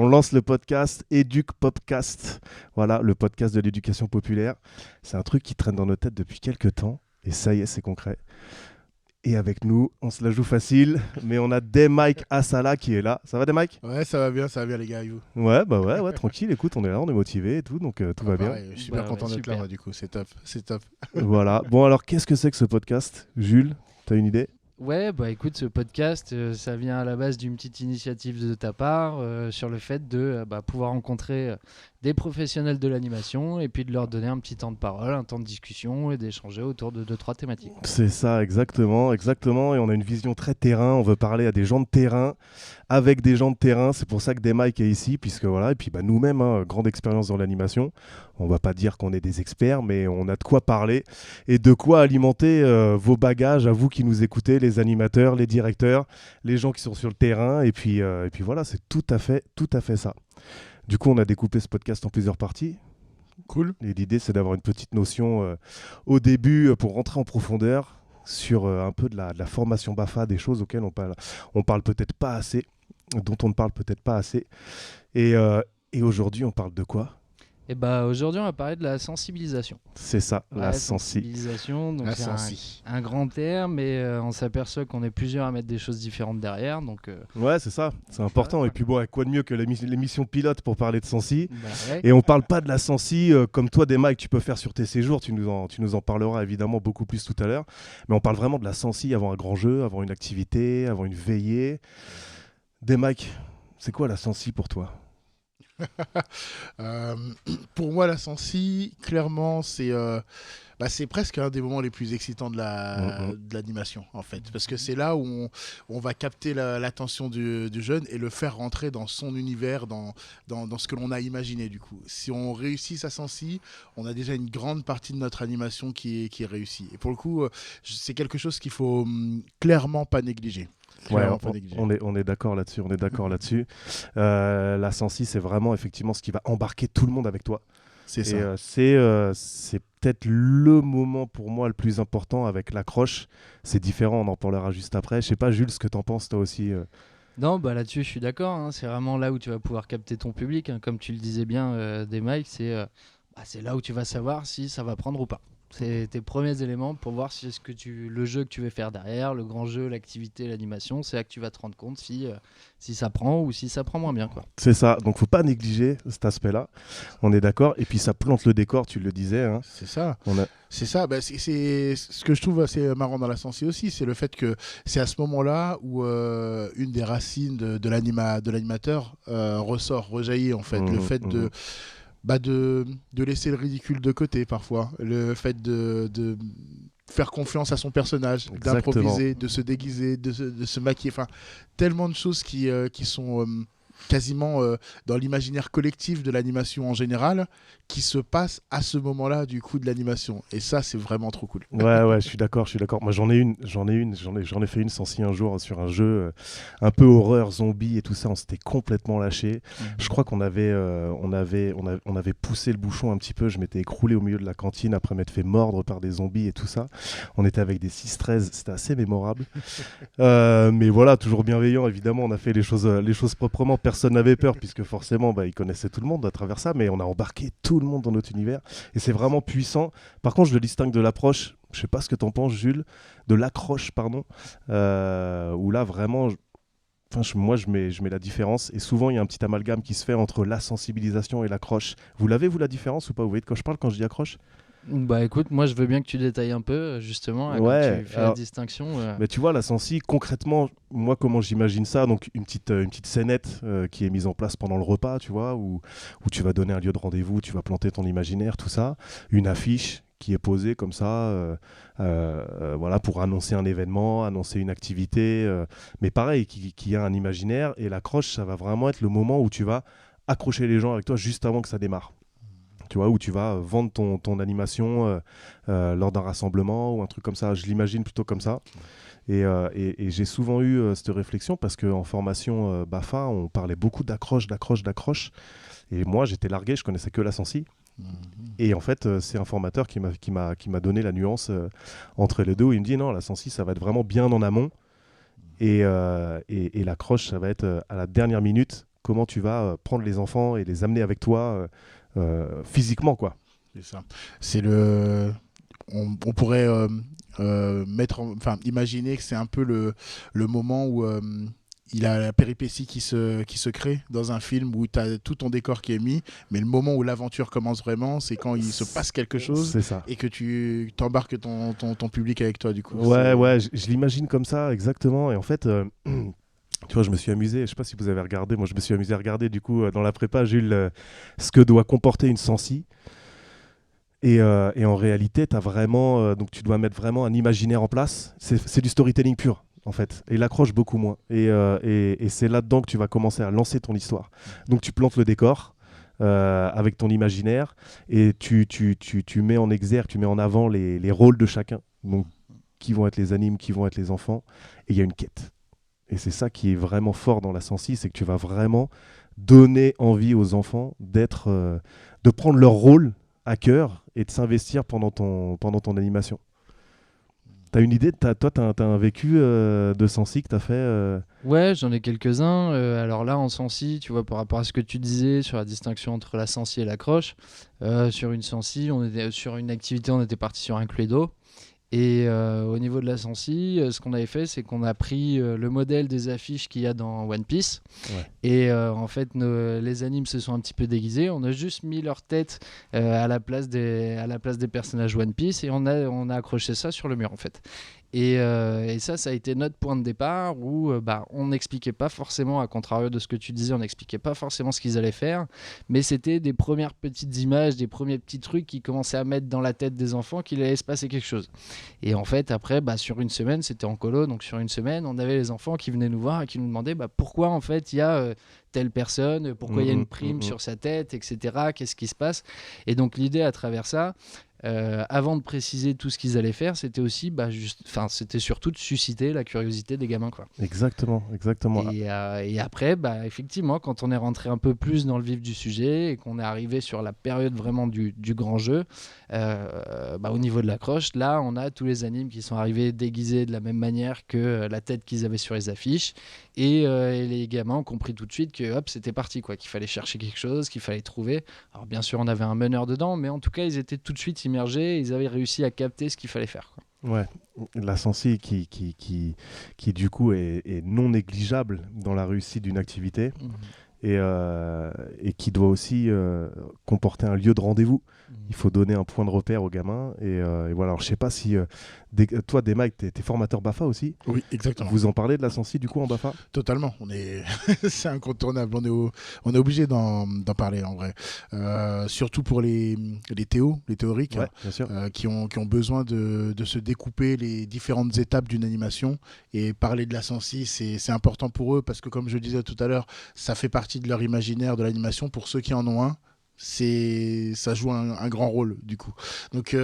on lance le podcast Educ Popcast. Voilà, le podcast de l'éducation populaire. C'est un truc qui traîne dans nos têtes depuis quelques temps. Et ça y est, c'est concret. Et avec nous, on se la joue facile, mais on a Mike Assala qui est là. Ça va Mike? Ouais, ça va bien les gars, et vous? Ouais, tranquille, écoute, on est là, on est motivé et tout, donc tout va bien. Pareil, je suis super content d'être là, moi, du coup, c'est top. Voilà, bon alors qu'est-ce que c'est que ce podcast? Jules, t'as une idée? Ouais, bah écoute, ce podcast, ça vient à la base d'une petite initiative de ta part sur le fait de pouvoir rencontrer des professionnels de l'animation et puis de leur donner un petit temps de parole, un temps de discussion et d'échanger autour de 2-3 thématiques. C'est ça, exactement. Et on a une vision très terrain. On veut parler à des gens de terrain, avec des gens de terrain. C'est pour ça que Mike est ici, puisque voilà. Et puis nous-mêmes, grande expérience dans l'animation. On va pas dire qu'on est des experts, mais on a de quoi parler et de quoi alimenter vos bagages à vous qui nous écoutez, les animateurs, les directeurs, les gens qui sont sur le terrain. Et puis voilà, c'est tout à fait ça. Du coup, on a découpé ce podcast en plusieurs parties. Cool. Et l'idée, c'est d'avoir une petite notion au début pour rentrer en profondeur sur un peu de la formation BAFA, des choses auxquelles on parle peut-être pas assez, dont on ne parle peut-être pas assez. Et aujourd'hui, on parle de quoi ? Et aujourd'hui, on va parler de la sensibilisation. C'est ça, la sensibilisation. Donc c'est un grand terme, mais on s'aperçoit qu'on est plusieurs à mettre des choses différentes derrière. Donc, ouais, c'est ça, c'est important. Ouais. Et puis bon, quoi de mieux que l'émission pilote pour parler de sensi. Ouais. Et on parle pas de la sensi comme toi, Mike, tu peux faire sur tes séjours. Tu nous en parleras évidemment beaucoup plus tout à l'heure. Mais on parle vraiment de la sensi avant un grand jeu, avant une activité, avant une veillée. Mike, c'est quoi la sensi pour toi ? Pour moi, la sensi, clairement, c'est presque un des moments les plus excitants de l'animation, en fait. Parce que c'est là où on va capter l'attention du jeune et le faire rentrer dans son univers, dans ce que l'on a imaginé, du coup. Si on réussit sa sensi, on a déjà une grande partie de notre animation qui est réussie. Et pour le coup, c'est quelque chose qu'il faut clairement pas négliger. Ouais, on est d'accord là-dessus. La sensi, c'est vraiment effectivement ce qui va embarquer tout le monde avec toi. C'est ça. C'est peut-être le moment pour moi le plus important avec l'accroche. C'est différent, on en parlera juste après. Je sais pas, Jules, ce que t'en penses toi aussi. Non, là-dessus, je suis d'accord. Hein. C'est vraiment là où tu vas pouvoir capter ton public. Hein. Comme tu le disais bien, Mike, c'est là où tu vas savoir si ça va prendre ou pas. C'est tes premiers éléments pour voir si le jeu que tu veux faire derrière, le grand jeu, l'activité, l'animation, c'est là que tu vas te rendre compte si ça prend ou si ça prend moins bien. Quoi. C'est ça, donc faut pas négliger cet aspect-là, on est d'accord, et puis ça plante le décor, tu le disais. Hein. C'est ça. C'est ça, c'est ce que je trouve assez marrant dans la sensi aussi, c'est le fait que c'est à ce moment-là où une des racines de l'animateur rejaillit en fait, le fait de laisser le ridicule de côté parfois, le fait de faire confiance à son personnage, d'improviser, de se déguiser, de se maquiller, enfin tellement de choses qui sont quasiment dans l'imaginaire collectif de l'animation en général, qui se passe à ce moment-là du coup de l'animation. Et ça, c'est vraiment trop cool. Ouais, je suis d'accord. Moi, j'en ai fait une sensi un jour sur un jeu un peu horreur, zombie et tout ça. On s'était complètement lâché. Je crois qu'on avait poussé le bouchon un petit peu. Je m'étais écroulé au milieu de la cantine après m'être fait mordre par des zombies et tout ça. On était avec des 6-13. C'était assez mémorable. Mais voilà, toujours bienveillant. Évidemment, on a fait les choses proprement. Personne n'avait peur puisque forcément, ils connaissaient tout le monde à travers ça. Mais on a embarqué tout le monde dans notre univers et c'est vraiment puissant. Par contre, je le distingue de l'approche, je sais pas ce que t'en penses Jules, de l'accroche pardon, où là vraiment moi je mets la différence et souvent il y a un petit amalgame qui se fait entre la sensibilisation et l'accroche. Vous l'avez vous la différence ou pas? Vous voyez de quoi je parle quand je dis accroche? Écoute, moi je veux bien que tu détailles un peu justement quand tu fais la distinction. Mais tu vois la sensi concrètement, moi comment j'imagine ça, donc une petite scénette qui est mise en place pendant le repas, tu vois, où tu vas donner un lieu de rendez-vous, tu vas planter ton imaginaire, tout ça, une affiche qui est posée comme ça, voilà, pour annoncer un événement, annoncer une activité, mais pareil, qui a un imaginaire, et l'accroche, ça va vraiment être le moment où tu vas accrocher les gens avec toi juste avant que ça démarre. Tu vois, où tu vas vendre ton animation lors d'un rassemblement ou un truc comme ça. Je l'imagine plutôt comme ça. Et j'ai souvent eu cette réflexion parce qu'en formation BAFA, on parlait beaucoup d'accroche. Et moi, j'étais largué, je connaissais que la sensi. Et en fait, c'est un formateur qui m'a donné la nuance entre les deux. Où il me dit non, la sensi, ça va être vraiment bien en amont. Et l'accroche, ça va être à la dernière minute comment tu vas prendre les enfants et les amener avec toi physiquement, quoi. C'est ça. C'est le. On pourrait imaginer que c'est un peu le moment où il a la péripétie qui se crée dans un film où tu as tout ton décor qui est mis, mais le moment où l'aventure commence vraiment, c'est quand il se passe quelque chose C'est ça. et que tu t'embarques ton public avec toi, du coup. Ouais, je l'imagine comme ça, exactement. Et en fait, tu vois, je me suis amusé, je sais pas si vous avez regardé, moi je me suis amusé à regarder, du coup, dans la prépa, Jules, ce que doit comporter une sensi. Et en réalité, t'as vraiment, donc tu dois mettre vraiment un imaginaire en place. C'est du storytelling pur, en fait. Et il accroche beaucoup moins. Et c'est là-dedans que tu vas commencer à lancer ton histoire. Donc tu plantes le décor avec ton imaginaire et tu mets en exergue, tu mets en avant les rôles de chacun. Donc qui vont être les animes, qui vont être les enfants. Et il y a une quête. Et c'est ça qui est vraiment fort dans la sensi, c'est que tu vas vraiment donner envie aux enfants de prendre leur rôle à cœur et de s'investir pendant ton animation. T'as une idée, toi t'as un vécu de sensi que t'as fait Ouais, j'en ai quelques-uns. Alors là, en sensi, tu vois, par rapport à ce que tu disais sur la distinction entre la sensi et l'accroche, sur une sensi, sur une activité, on était parti sur un Cluedo. Et au niveau de la sensi, ce qu'on avait fait, c'est qu'on a pris le modèle des affiches qu'il y a dans One Piece. Ouais. Et en fait, les animes se sont un petit peu déguisés. On a juste mis leur tête à la place des personnages One Piece et on a accroché ça sur le mur, en fait. Et ça a été notre point de départ où on n'expliquait pas forcément, à contrario de ce que tu disais, on n'expliquait pas forcément ce qu'ils allaient faire, mais c'était des premières petites images, des premiers petits trucs qui commençaient à mettre dans la tête des enfants qu'il allait se passer quelque chose. Et en fait, après, sur une semaine, c'était en colo, donc sur une semaine, on avait les enfants qui venaient nous voir et qui nous demandaient pourquoi en fait il y a telle personne, pourquoi il y a une prime sur sa tête, etc. Qu'est-ce qui se passe? Et donc l'idée à travers ça, avant de préciser tout ce qu'ils allaient faire, c'était aussi, c'était surtout de susciter la curiosité des gamins, quoi. Exactement. Et après, effectivement, quand on est rentré un peu plus dans le vif du sujet et qu'on est arrivé sur la période vraiment du grand jeu, au niveau de l'accroche, là, on a tous les animes qui sont arrivés déguisés de la même manière que la tête qu'ils avaient sur les affiches. Et les gamins ont compris tout de suite que hop, c'était parti, quoi, qu'il fallait chercher quelque chose, qu'il fallait trouver. Alors bien sûr, on avait un meneur dedans, mais en tout cas, ils étaient tout de suite immergés, ils avaient réussi à capter ce qu'il fallait faire, quoi. Ouais, la sensi qui du coup est non négligeable dans la réussite d'une activité et qui doit aussi comporter un lieu de rendez-vous. Il faut donner un point de repère aux gamins et voilà. Alors, je sais pas si toi, Mike, t'es formateur BAFA aussi. Oui, exactement. Vous en parlez de la sensi du coup en BAFA? Totalement. C'est incontournable. On est obligé d'en parler en vrai. Surtout pour les théoriques, ouais, bien sûr. qui ont besoin de se découper les différentes étapes d'une animation. Et parler de la sensi, c'est important pour eux parce que, comme je disais tout à l'heure, ça fait partie de leur imaginaire de l'animation. Pour ceux qui en ont un, ça joue un grand rôle du coup. Donc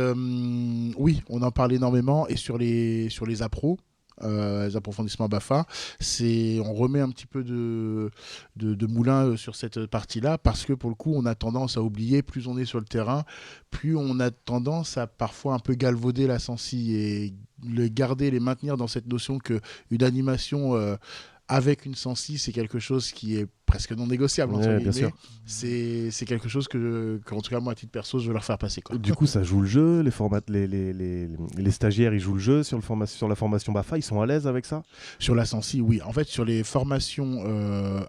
oui, on en parle énormément et sur les appros, les approfondissements BAFA, on remet un petit peu de moulin sur cette partie-là parce que pour le coup, on a tendance à oublier, plus on est sur le terrain, plus on a tendance à parfois un peu galvauder la sensi et les maintenir dans cette notion qu'une animation avec une sensi, c'est quelque chose qui est presque non négociable. Bien sûr. C'est quelque chose qu'en tout cas, moi, à titre perso, je veux leur faire passer, quoi. Du coup, ça joue le jeu, les stagiaires, ils jouent le jeu sur la formation BAFA, ils sont à l'aise avec ça? Sur la sensi, oui. En fait, sur les formations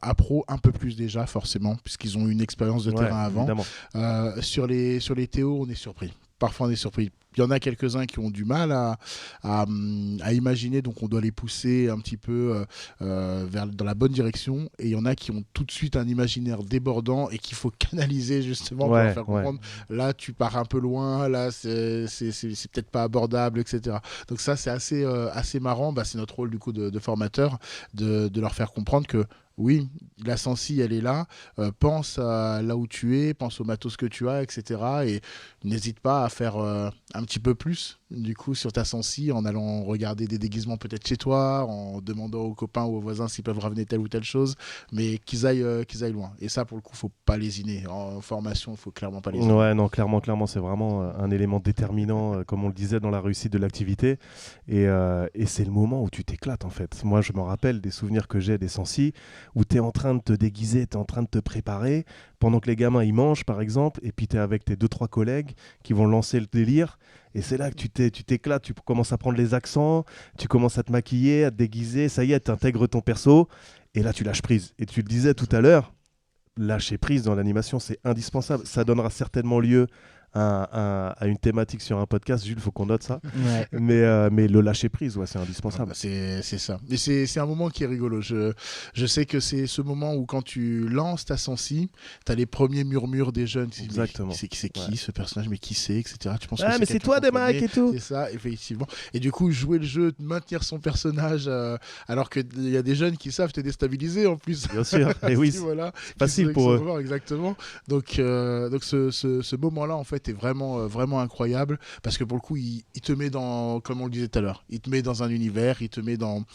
appro, un peu plus déjà, forcément, puisqu'ils ont une expérience de terrain avant. Sur les théos, on est surpris. Parfois, on est surpris. Il y en a quelques-uns qui ont du mal à imaginer, donc on doit les pousser un petit peu dans la bonne direction. Et il y en a qui ont tout de suite un imaginaire débordant et qu'il faut canaliser justement pour leur faire comprendre. Là, tu pars un peu loin, là, c'est peut-être pas abordable, etc. Donc ça, c'est assez marrant. C'est notre rôle du coup de formateur de leur faire comprendre que oui, la sensi, elle est là. Pense à là où tu es, pense au matos que tu as, etc. Et n'hésite pas à faire un petit peu plus, du coup, sur ta sensi, en allant regarder des déguisements peut-être chez toi, en demandant aux copains ou aux voisins s'ils peuvent ramener telle ou telle chose, mais qu'ils aillent loin. Et ça, pour le coup, faut pas lésiner. En formation, il faut clairement pas lésiner. Ouais, non, clairement, c'est vraiment un élément déterminant, comme on le disait, dans la réussite de l'activité. Et c'est le moment où tu t'éclates, en fait. Moi, je me rappelle des souvenirs que j'ai des sensi, où tu es en train de te déguiser, tu es en train de te préparer, pendant que les gamins ils mangent par exemple, et puis tu es avec tes 2-3 collègues qui vont lancer le délire, et c'est là que tu t'éclates, tu commences à prendre les accents, tu commences à te maquiller, à te déguiser, ça y est, tu intègres ton perso, et là tu lâches prise. Et tu le disais tout à l'heure, lâcher prise dans l'animation, c'est indispensable. Ça donnera certainement lieu à une thématique sur un podcast. Jules, il faut qu'on note ça. Ouais. Mais le lâcher prise, ouais, c'est Ah indispensable. bah, c'est ça. Mais c'est un moment qui est rigolo. Je sais que c'est ce moment où quand tu lances ta sensi, tu as les premiers murmures des jeunes. Exactement. C'est qui Ouais. ce personnage, mais qui c'est, etc. Tu penses Ah, que mais c'est quelqu'un toi, qu'on des mecs connaît. et tout. C'est ça, effectivement. Et du coup, jouer le jeu, maintenir son personnage, alors qu'il y a des jeunes qui savent te déstabiliser en plus. Bien sûr. Et oui, Voilà, facile qui pour sont eux. voir, exactement. Donc ce moment-là, en fait, est vraiment incroyable parce que pour le coup, il te met dans, comme on le disait tout à l'heure, il te met dans un univers, il te met dans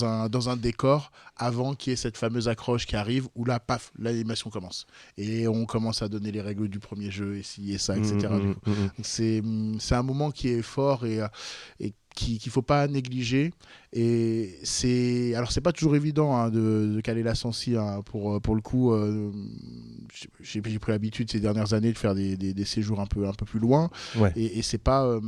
un décor avant qu'il y ait cette fameuse accroche qui arrive où là, paf, l'animation commence. Et on commence à donner les règles du premier jeu, et ci et ça, etc. Du coup. Donc, c'est un moment qui est fort et qu'il faut pas négliger. Et alors c'est pas toujours évident hein, de caler la sensi hein, pour le coup. J'ai pris l'habitude ces dernières années de faire des séjours un peu plus loin. Ouais. Et c'est pas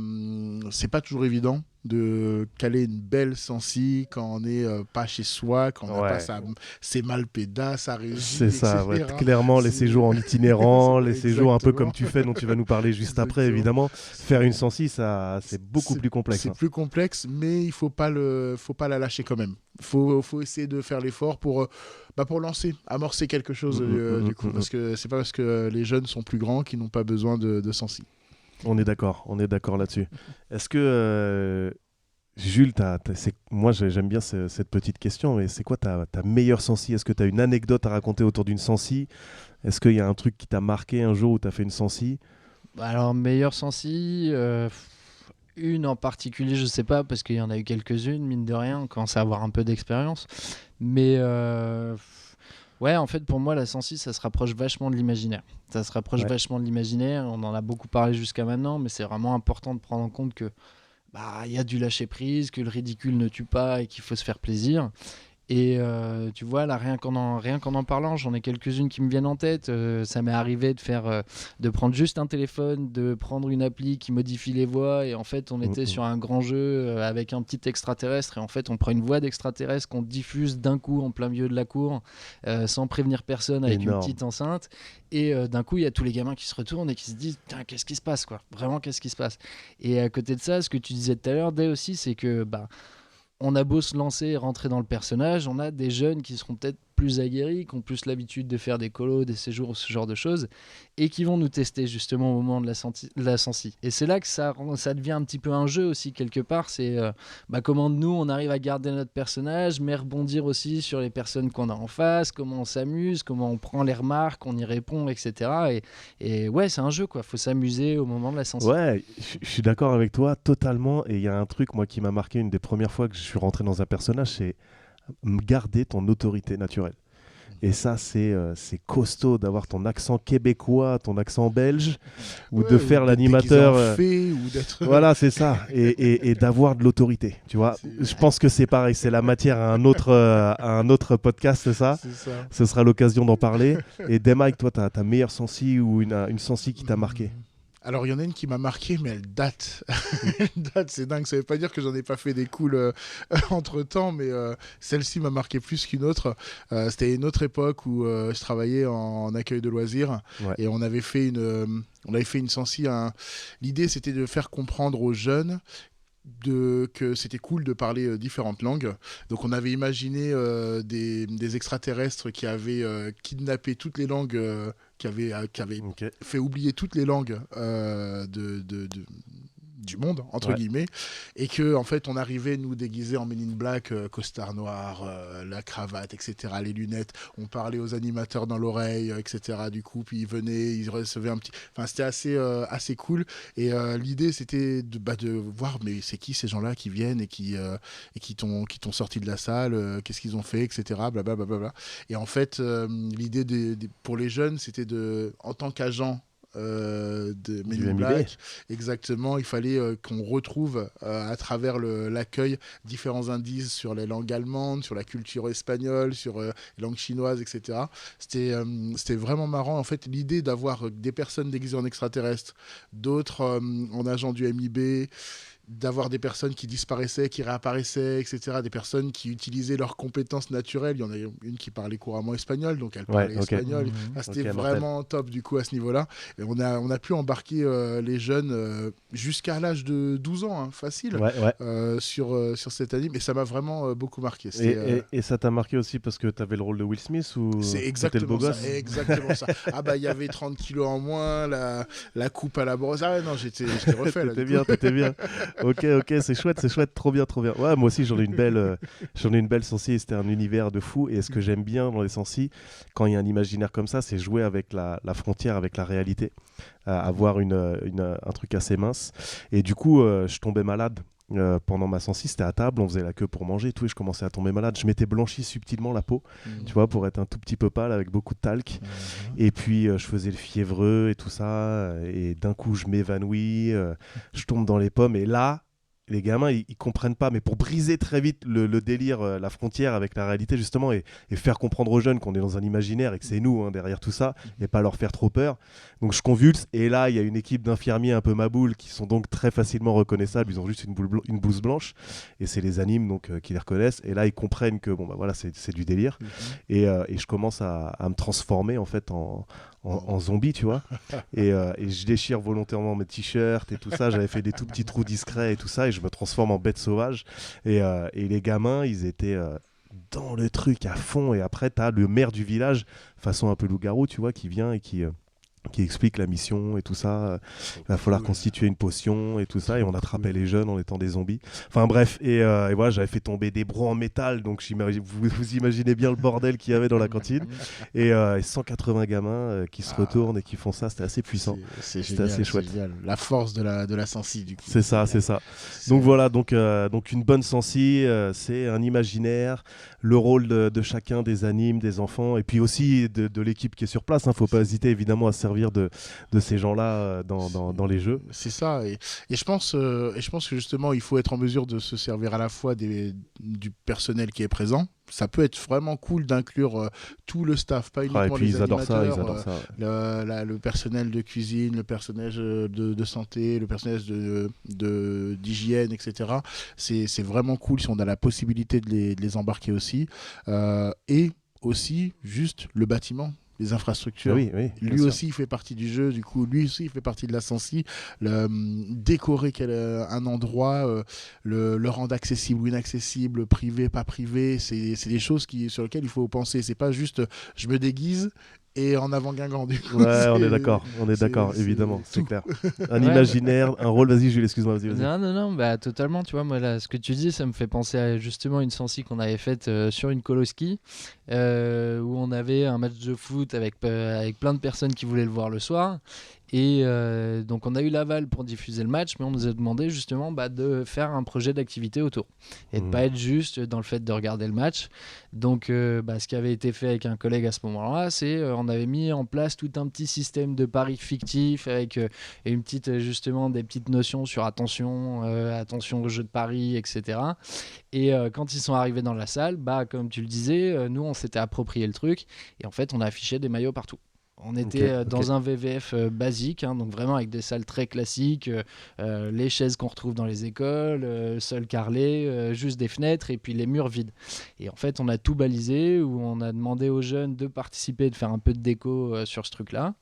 toujours évident de caler une belle sensi quand on n'est pas chez soi, quand on n'a pas ses malpédas, sa régie, C'est ça, ouais. etc. Clairement, les séjours en itinérant, les séjours un peu Exactement. comme tu fais, dont tu vas nous parler juste après, Exactement. évidemment. Faire une sensi, ça, c'est beaucoup plus complexe. C'est plus complexe, mais il faut pas la lâcher quand même. Faut essayer de faire l'effort pour lancer, amorcer quelque chose du coup, parce que c'est pas parce que les jeunes sont plus grands qu'ils n'ont pas besoin de sensi. On est d'accord là-dessus. Est-ce que Jules, moi j'aime bien cette petite question, mais c'est quoi ta meilleure sensi? Est-ce que tu as une anecdote à raconter autour d'une sensi? Est-ce qu'il y a un truc qui t'a marqué un jour où tu as fait une sensi? Alors, meilleure sensi, une en particulier, je sais pas, parce qu'il y en a eu quelques-unes, mine de rien, on commence à avoir un peu d'expérience. Mais ouais, en fait, pour moi, la sensi, ça se rapproche vachement de l'imaginaire. Ça se rapproche vachement de l'imaginaire. On en a beaucoup parlé jusqu'à maintenant, mais c'est vraiment important de prendre en compte que y a du lâcher prise, que le ridicule ne tue pas et qu'il faut se faire plaisir. Et tu vois, là, rien qu'en en parlant, j'en ai quelques-unes qui me viennent en tête. Ça m'est arrivé de prendre juste un téléphone, de prendre une appli qui modifie les voix. Et en fait, on était sur un grand jeu avec un petit extraterrestre. Et en fait, on prend une voix d'extraterrestre qu'on diffuse d'un coup en plein milieu de la cour, sans prévenir personne, avec une petite enceinte. Et d'un coup, il y a tous les gamins qui se retournent et qui se disent « Qu'est-ce qui se passe, quoi ? Vraiment, qu'est-ce qui se passe ?» Et à côté de ça, ce que tu disais tout à l'heure, Day, aussi, c'est que... on a beau se lancer et rentrer dans le personnage, on a des jeunes qui seront peut-être plus aguerris, qui ont plus l'habitude de faire des colos, des séjours, ce genre de choses, et qui vont nous tester justement au moment de la sensi. Et c'est là que ça devient un petit peu un jeu aussi, quelque part. C'est comment nous, on arrive à garder notre personnage, mais rebondir aussi sur les personnes qu'on a en face, comment on s'amuse, comment on prend les remarques, on y répond, etc. Et ouais, c'est un jeu, quoi. Faut s'amuser au moment de la sensi. Ouais, je suis d'accord avec toi totalement. Et il y a un truc, moi, qui m'a marqué une des premières fois que je suis rentré dans un personnage, c'est garder ton autorité naturelle. Et ça, c'est costaud d'avoir ton accent québécois, ton accent belge, ou de faire l'animateur. Ou d'être... Voilà, c'est ça. Et d'avoir de l'autorité. Tu vois, je pense que c'est pareil. C'est la matière à un autre podcast, c'est ça. C'est ça. Ce sera l'occasion d'en parler. Et Mike, toi, ta meilleure sensi ou une sensi qui t'a marqué? Alors, il y en a une qui m'a marqué, mais elle date. Elle date, c'est dingue. Ça ne veut pas dire que j'en ai pas fait des cools entre-temps, mais celle-ci m'a marqué plus qu'une autre. C'était une autre époque où je travaillais en accueil de loisirs et on avait fait une sensi. L'idée, c'était de faire comprendre aux jeunes que c'était cool de parler différentes langues. Donc on avait imaginé des extraterrestres qui avaient kidnappé toutes les langues, qui avaient fait oublier toutes les langues du monde, entre guillemets, et que en fait on arrivait nous déguisés en Men in Black, costard noir, la cravate, etc., les lunettes, on parlait aux animateurs dans l'oreille, etc., du coup, puis ils venaient, ils recevaient un petit... Enfin, c'était assez cool, et l'idée c'était de voir, mais c'est qui ces gens-là qui viennent et qui t'ont sorti de la salle, qu'est-ce qu'ils ont fait, etc., blablabla. Et en fait, l'idée pour les jeunes, c'était en tant qu'agent de Men Du in MIB. Black. Exactement, il fallait qu'on retrouve à travers l'accueil différents indices sur les langues allemandes, sur la culture espagnole, sur les langues chinoises, etc. C'était vraiment marrant, en fait, l'idée d'avoir des personnes déguisées en extraterrestres, d'autres en agents du MIB, d'avoir des personnes qui disparaissaient, qui réapparaissaient, etc. Des personnes qui utilisaient leurs compétences naturelles. Il y en a une qui parlait couramment espagnol, donc elle parlait espagnol. Mhm. C'était Ok, vraiment top du coup à ce niveau-là. Et on a pu embarquer les jeunes jusqu'à l'âge de 12 ans, hein, facile, Ouais. sur cette anime. Et ça m'a vraiment beaucoup marqué. Et ça t'a marqué aussi parce que t'avais le rôle de Will Smith ou C'est t'étais le beau exactement ça, gosse? exactement ça. Ah bah il y avait 30 kilos en moins, la coupe à la brosse. Ah ouais, non, j'étais refait là. T'étais bien. Ok, c'est chouette, trop bien. Ouais, moi aussi j'en ai une belle sensi et c'était un univers de fou. Et ce que j'aime bien dans les sensi, quand il y a un imaginaire comme ça, c'est jouer avec la frontière, avec la réalité, avoir un truc assez mince. Et du coup, je tombais malade. Pendant ma sensi, c'était à table, on faisait la queue pour manger et tout, et je commençais à tomber malade. Je m'étais blanchi subtilement la peau, tu vois, pour être un tout petit peu pâle avec beaucoup de talc. Et puis je faisais le fiévreux et tout ça, et d'un coup je m'évanouis, je tombe dans les pommes, et là, les gamins, ils comprennent pas, mais pour briser très vite le délire, la frontière avec la réalité, justement, et faire comprendre aux jeunes qu'on est dans un imaginaire et que c'est nous, hein, derrière tout ça, et pas leur faire trop peur. Donc je convulse, et là, il y a une équipe d'infirmiers un peu maboules qui sont donc très facilement reconnaissables, ils ont juste une blouse blanche, et c'est les animes donc, qui les reconnaissent, et là, ils comprennent que bon, bah, voilà, c'est du délire, et je commence à me transformer, en fait, en zombie, tu vois, et je déchire volontairement mes t-shirts et tout ça, j'avais fait des tout petits trous discrets et tout ça, et je me transforme en bête sauvage, et les gamins, ils étaient dans le truc à fond, et après t'as le maire du village, façon un peu loup-garou, tu vois, qui vient et qui explique la mission et tout ça. Il va falloir constituer une potion et tout ça, et on attrapait les jeunes en étant des zombies. Enfin bref, et voilà, j'avais fait tomber des brocs en métal, donc vous imaginez bien le bordel qu'il y avait dans la cantine. Et 180 gamins qui se retournent et qui font ça, c'était assez puissant. C'est C'était assez chouette. génial. La force de la sensi, du coup. C'est ça. Donc voilà, donc une bonne sensi, c'est un imaginaire, le rôle de chacun des animes, des enfants, et puis aussi de l'équipe qui est sur place. Faut pas hésiter évidemment à se servir de ces gens-là dans les jeux. C'est ça, et je pense que justement il faut être en mesure de se servir à la fois du personnel qui est présent. Ça peut être vraiment cool d'inclure tout le staff, pas uniquement et puis les ils adorent animateurs, ça. le personnel de cuisine, le personnel de santé, le personnel d'hygiène, etc. C'est vraiment cool si on a la possibilité de les embarquer aussi. Et aussi juste le bâtiment, les infrastructures. Oui, lui aussi il fait partie du jeu, du coup lui aussi il fait partie de la sensi. Décorer un endroit, le rendre accessible ou inaccessible, privé, pas privé, c'est des choses sur lesquelles il faut penser. C'est pas juste je me déguise et en avant Guingamp, du coup. Ouais, on est d'accord, évidemment, c'est clair. Un imaginaire, un rôle, vas-y Jules, excuse-moi, vas-y. Non, bah totalement, tu vois, moi là, ce que tu dis, ça me fait penser à justement une sensi qu'on avait faite sur une coloski, où on avait un match de foot avec plein de personnes qui voulaient le voir le soir. Et donc on a eu l'aval pour diffuser le match, mais on nous a demandé justement de faire un projet d'activité autour et de pas être juste dans le fait de regarder le match. Donc ce qui avait été fait avec un collègue à ce moment-là, c'est on avait mis en place tout un petit système de paris fictifs avec une petite justement des petites notions sur attention au jeu de paris, etc. Et quand ils sont arrivés dans la salle, comme tu le disais, nous on s'était approprié le truc et en fait on a affiché des maillots partout. On était dans un VVF basique, donc vraiment avec des salles très classiques, les chaises qu'on retrouve dans les écoles, sol carrelé, juste des fenêtres et puis les murs vides. Et en fait, on a tout balisé, où on a demandé aux jeunes de participer, de faire un peu de déco sur ce truc-là.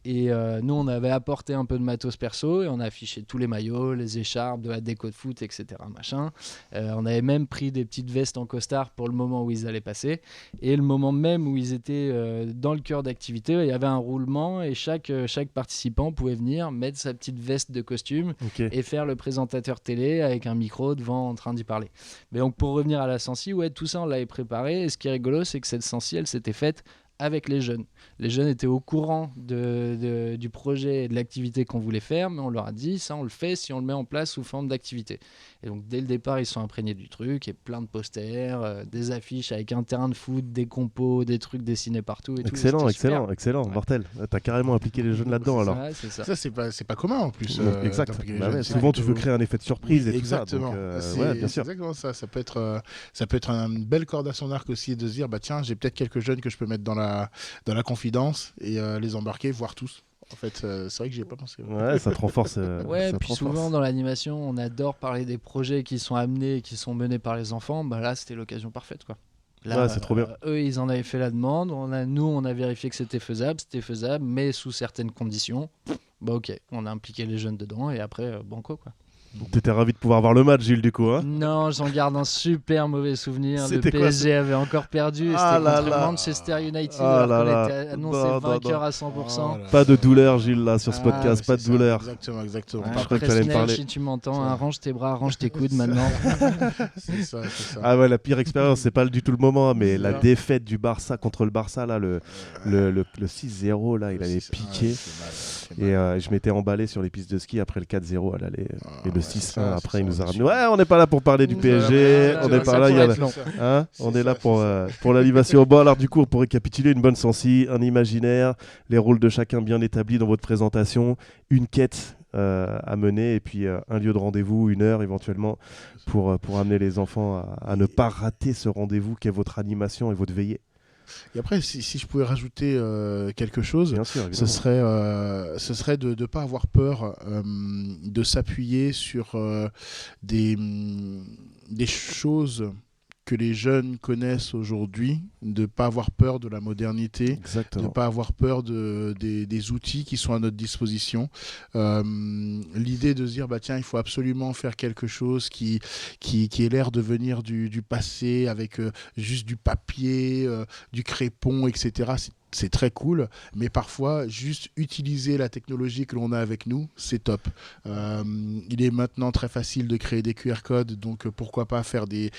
Et nous, on avait apporté un peu de matos perso et on a affiché tous les maillots, les écharpes, de la déco de foot, etc. On avait même pris des petites vestes en costard pour le moment où ils allaient passer. Et le moment même où ils étaient dans le cœur d'activité, il y avait un roulement et chaque participant pouvait venir mettre sa petite veste de costume et faire le présentateur télé avec un micro devant en train d'y parler. Mais donc pour revenir à la sensi, tout ça on l'avait préparé. Et ce qui est rigolo, c'est que cette sensi, elle s'était faite avec les jeunes. Les jeunes étaient au courant du projet et de l'activité qu'on voulait faire, mais on leur a dit ça on le fait si on le met en place sous forme d'activité. Et donc dès le départ ils sont imprégnés du truc, et plein de posters, des affiches avec un terrain de foot, des compos, des trucs dessinés partout et Excellent, tout. C'était super. excellent, Ouais. mortel. T'as carrément impliqué les jeunes là-dedans alors. Ouais, c'est ça. Ça, c'est pas commun en plus. Exact. d'impliquer les Bah jeunes. ouais, C'est souvent tu plutôt- veux créer un effet de surprise et tout ça. Exactement. Donc, ouais, bien C'est sûr. exactement ça. Ça peut être une belle corde à son arc aussi de se dire bah tiens, j'ai peut-être quelques jeunes que je peux mettre dans la confidence et les embarquer, voir tous. En fait, c'est vrai que j'y ai pas pensé. Ouais, ça te renforce. Ouais, ça te puis renforce. souvent dans l'animation, on adore parler des projets qui sont amenés, qui sont menés par les enfants. Bah là, c'était l'occasion parfaite, quoi. Là, Ouais, c'est trop bien. Eux, ils en avaient fait la demande. Nous, on a vérifié que c'était faisable, mais sous certaines conditions. Bah ok, on a impliqué les jeunes dedans et après, banco, quoi. T'étais ravi de pouvoir voir le match, Jules, du coup. Hein Non, j'en garde un super mauvais souvenir. Le C'était quoi, PSG avait encore perdu. Et Ah c'était là contre là. Manchester United Ah alors là qu'on là. était annoncé Non, non, vainqueur non. à 100%. Pas de douleur, Jules, là, sur ce Ah, podcast. Pas de C'est ça, douleur. Exactement. Ouais, Je crois que t'allais me Presnel, parler. si tu m'entends, Ça. arrange tes bras, arrange tes coudes maintenant. C'est ça. Ah ouais, la pire expérience, c'est pas du tout le moment, mais la Ça. défaite du Barça contre le Barça, là, le 6-0, là, il avait piqué. Et je m'étais emballé sur les pistes de ski après le 4-0 à l'aller. Et le 6-1 après, il nous a ramené. Ouais, on n'est pas là pour parler du PSG. On n'est pas là. Il y a... Hein, on est là pour l'animation. Bon, alors du coup, pour récapituler, une bonne sensi, un imaginaire, les rôles de chacun bien établis dans votre présentation, une quête à mener et puis un lieu de rendez-vous, une heure éventuellement pour amener les enfants à ne pas rater ce rendez-vous qu'est votre animation et votre veillée. Et après, si je pouvais rajouter quelque chose, Bien sûr, ce évidemment. serait de ne pas avoir peur de s'appuyer sur des choses que les jeunes connaissent aujourd'hui, de ne pas avoir peur de la modernité, de ne Exactement. pas avoir peur des outils qui sont à notre disposition. L'idée de se dire, bah, tiens, il faut absolument faire quelque chose qui ait l'air de venir du passé, avec juste du papier, du crépon, etc. C'est très cool, mais parfois, juste utiliser la technologie que l'on a avec nous, c'est top. Il est maintenant très facile de créer des QR codes, donc pourquoi pas faire des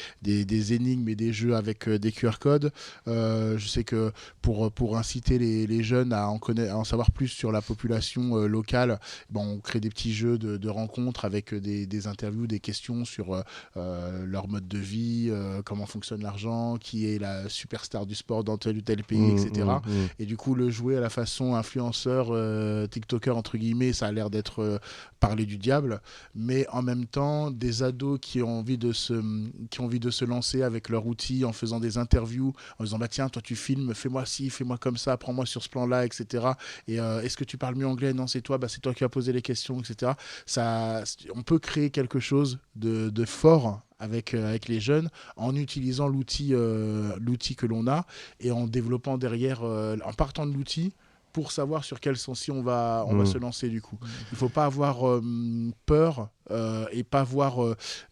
énigmes et des jeux avec des QR codes. Je sais que pour inciter les jeunes à en savoir plus sur la population locale, on crée des petits jeux de rencontres avec des interviews, des questions sur leur mode de vie, comment fonctionne l'argent, qui est la superstar du sport dans tel ou tel pays, etc. Et du coup, le jouer à la façon influenceur, TikToker, entre guillemets, ça a l'air d'être parler du diable. Mais en même temps, des ados qui ont envie de se lancer avec leur outil en faisant des interviews, en disant bah, tiens, toi tu filmes, fais-moi ci, fais-moi comme ça, prends-moi sur ce plan-là, etc. Et est-ce que tu parles mieux anglais? Non, c'est toi, bah, c'est toi qui as posé les questions, etc. On peut créer quelque chose de fort avec les jeunes en utilisant l'outil que l'on a et en développant derrière, en partant de l'outil pour savoir sur quel sens on va se lancer du coup. Il ne faut pas avoir peur et pas voir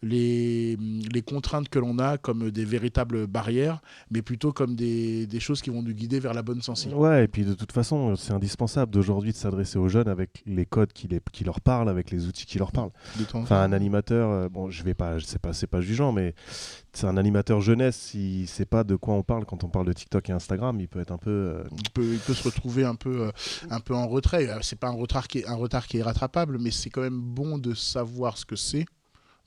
les contraintes que l'on a comme des véritables barrières, mais plutôt comme des choses qui vont nous guider vers la bonne sensi. Ouais, et puis de toute façon, c'est indispensable d'aujourd'hui de s'adresser aux jeunes avec les codes qui leur parlent, avec les outils qui leur parlent. Enfin, un animateur, bon, c'est pas jugeant, mais c'est un animateur jeunesse, s'il sait pas de quoi on parle quand on parle de TikTok et Instagram, il peut être un peu... Il peut se retrouver un peu en retrait. C'est pas un retard qui est rattrapable, mais c'est quand même bon de savoir ce que c'est.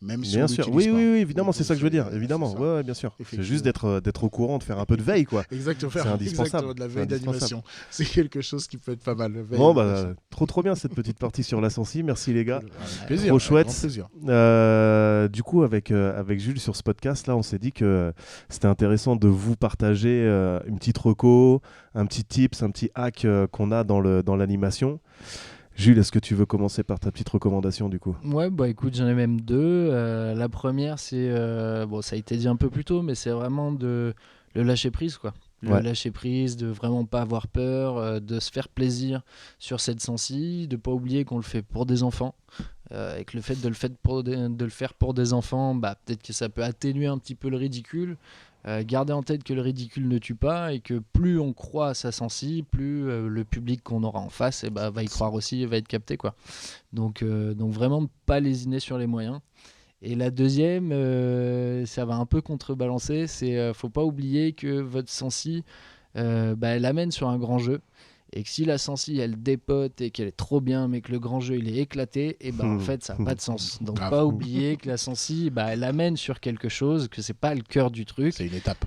Même si bien sûr, oui, évidemment, c'est ça que je veux dire, évidemment, ouais, bien sûr. C'est juste d'être au courant, de faire un peu de veille, quoi. Exactement, c'est indispensable. De la veille d'animation. C'est quelque chose qui peut être pas mal. Bon, bah, trop bien cette petite partie sur la sensi, merci les gars. Plaisir, trop chouette. Plaisir. Du coup, avec Jules sur ce podcast, là, on s'est dit que c'était intéressant de vous partager une petite reco, un petit tips, un petit hack qu'on a dans l'animation. Jules, est-ce que tu veux commencer par ta petite recommandation du coup ? Ouais, bah écoute, j'en ai même deux. La première, c'est, bon, ça a été dit un peu plus tôt, mais c'est vraiment le lâcher prise, quoi. Le lâcher prise, de vraiment pas avoir peur, de se faire plaisir sur cette sensi, de pas oublier qu'on le fait pour des enfants. Et que le fait de le faire pour des enfants, bah, peut-être que ça peut atténuer un petit peu le ridicule. Garder en tête que le ridicule ne tue pas et que plus on croit à sa sensi, plus le public qu'on aura en face va y croire aussi et va être capté, quoi. Donc vraiment ne pas lésiner sur les moyens. Et la deuxième, ça va un peu contrebalancer, c'est faut pas oublier que votre sensi, elle l'amène sur un grand jeu. Et que si la sensi elle dépote et qu'elle est trop bien, mais que le grand jeu il est éclaté, et en fait ça n'a pas de sens. Donc Grave. pas oublier que la sensi elle amène sur quelque chose, que c'est pas le cœur du truc. C'est une étape.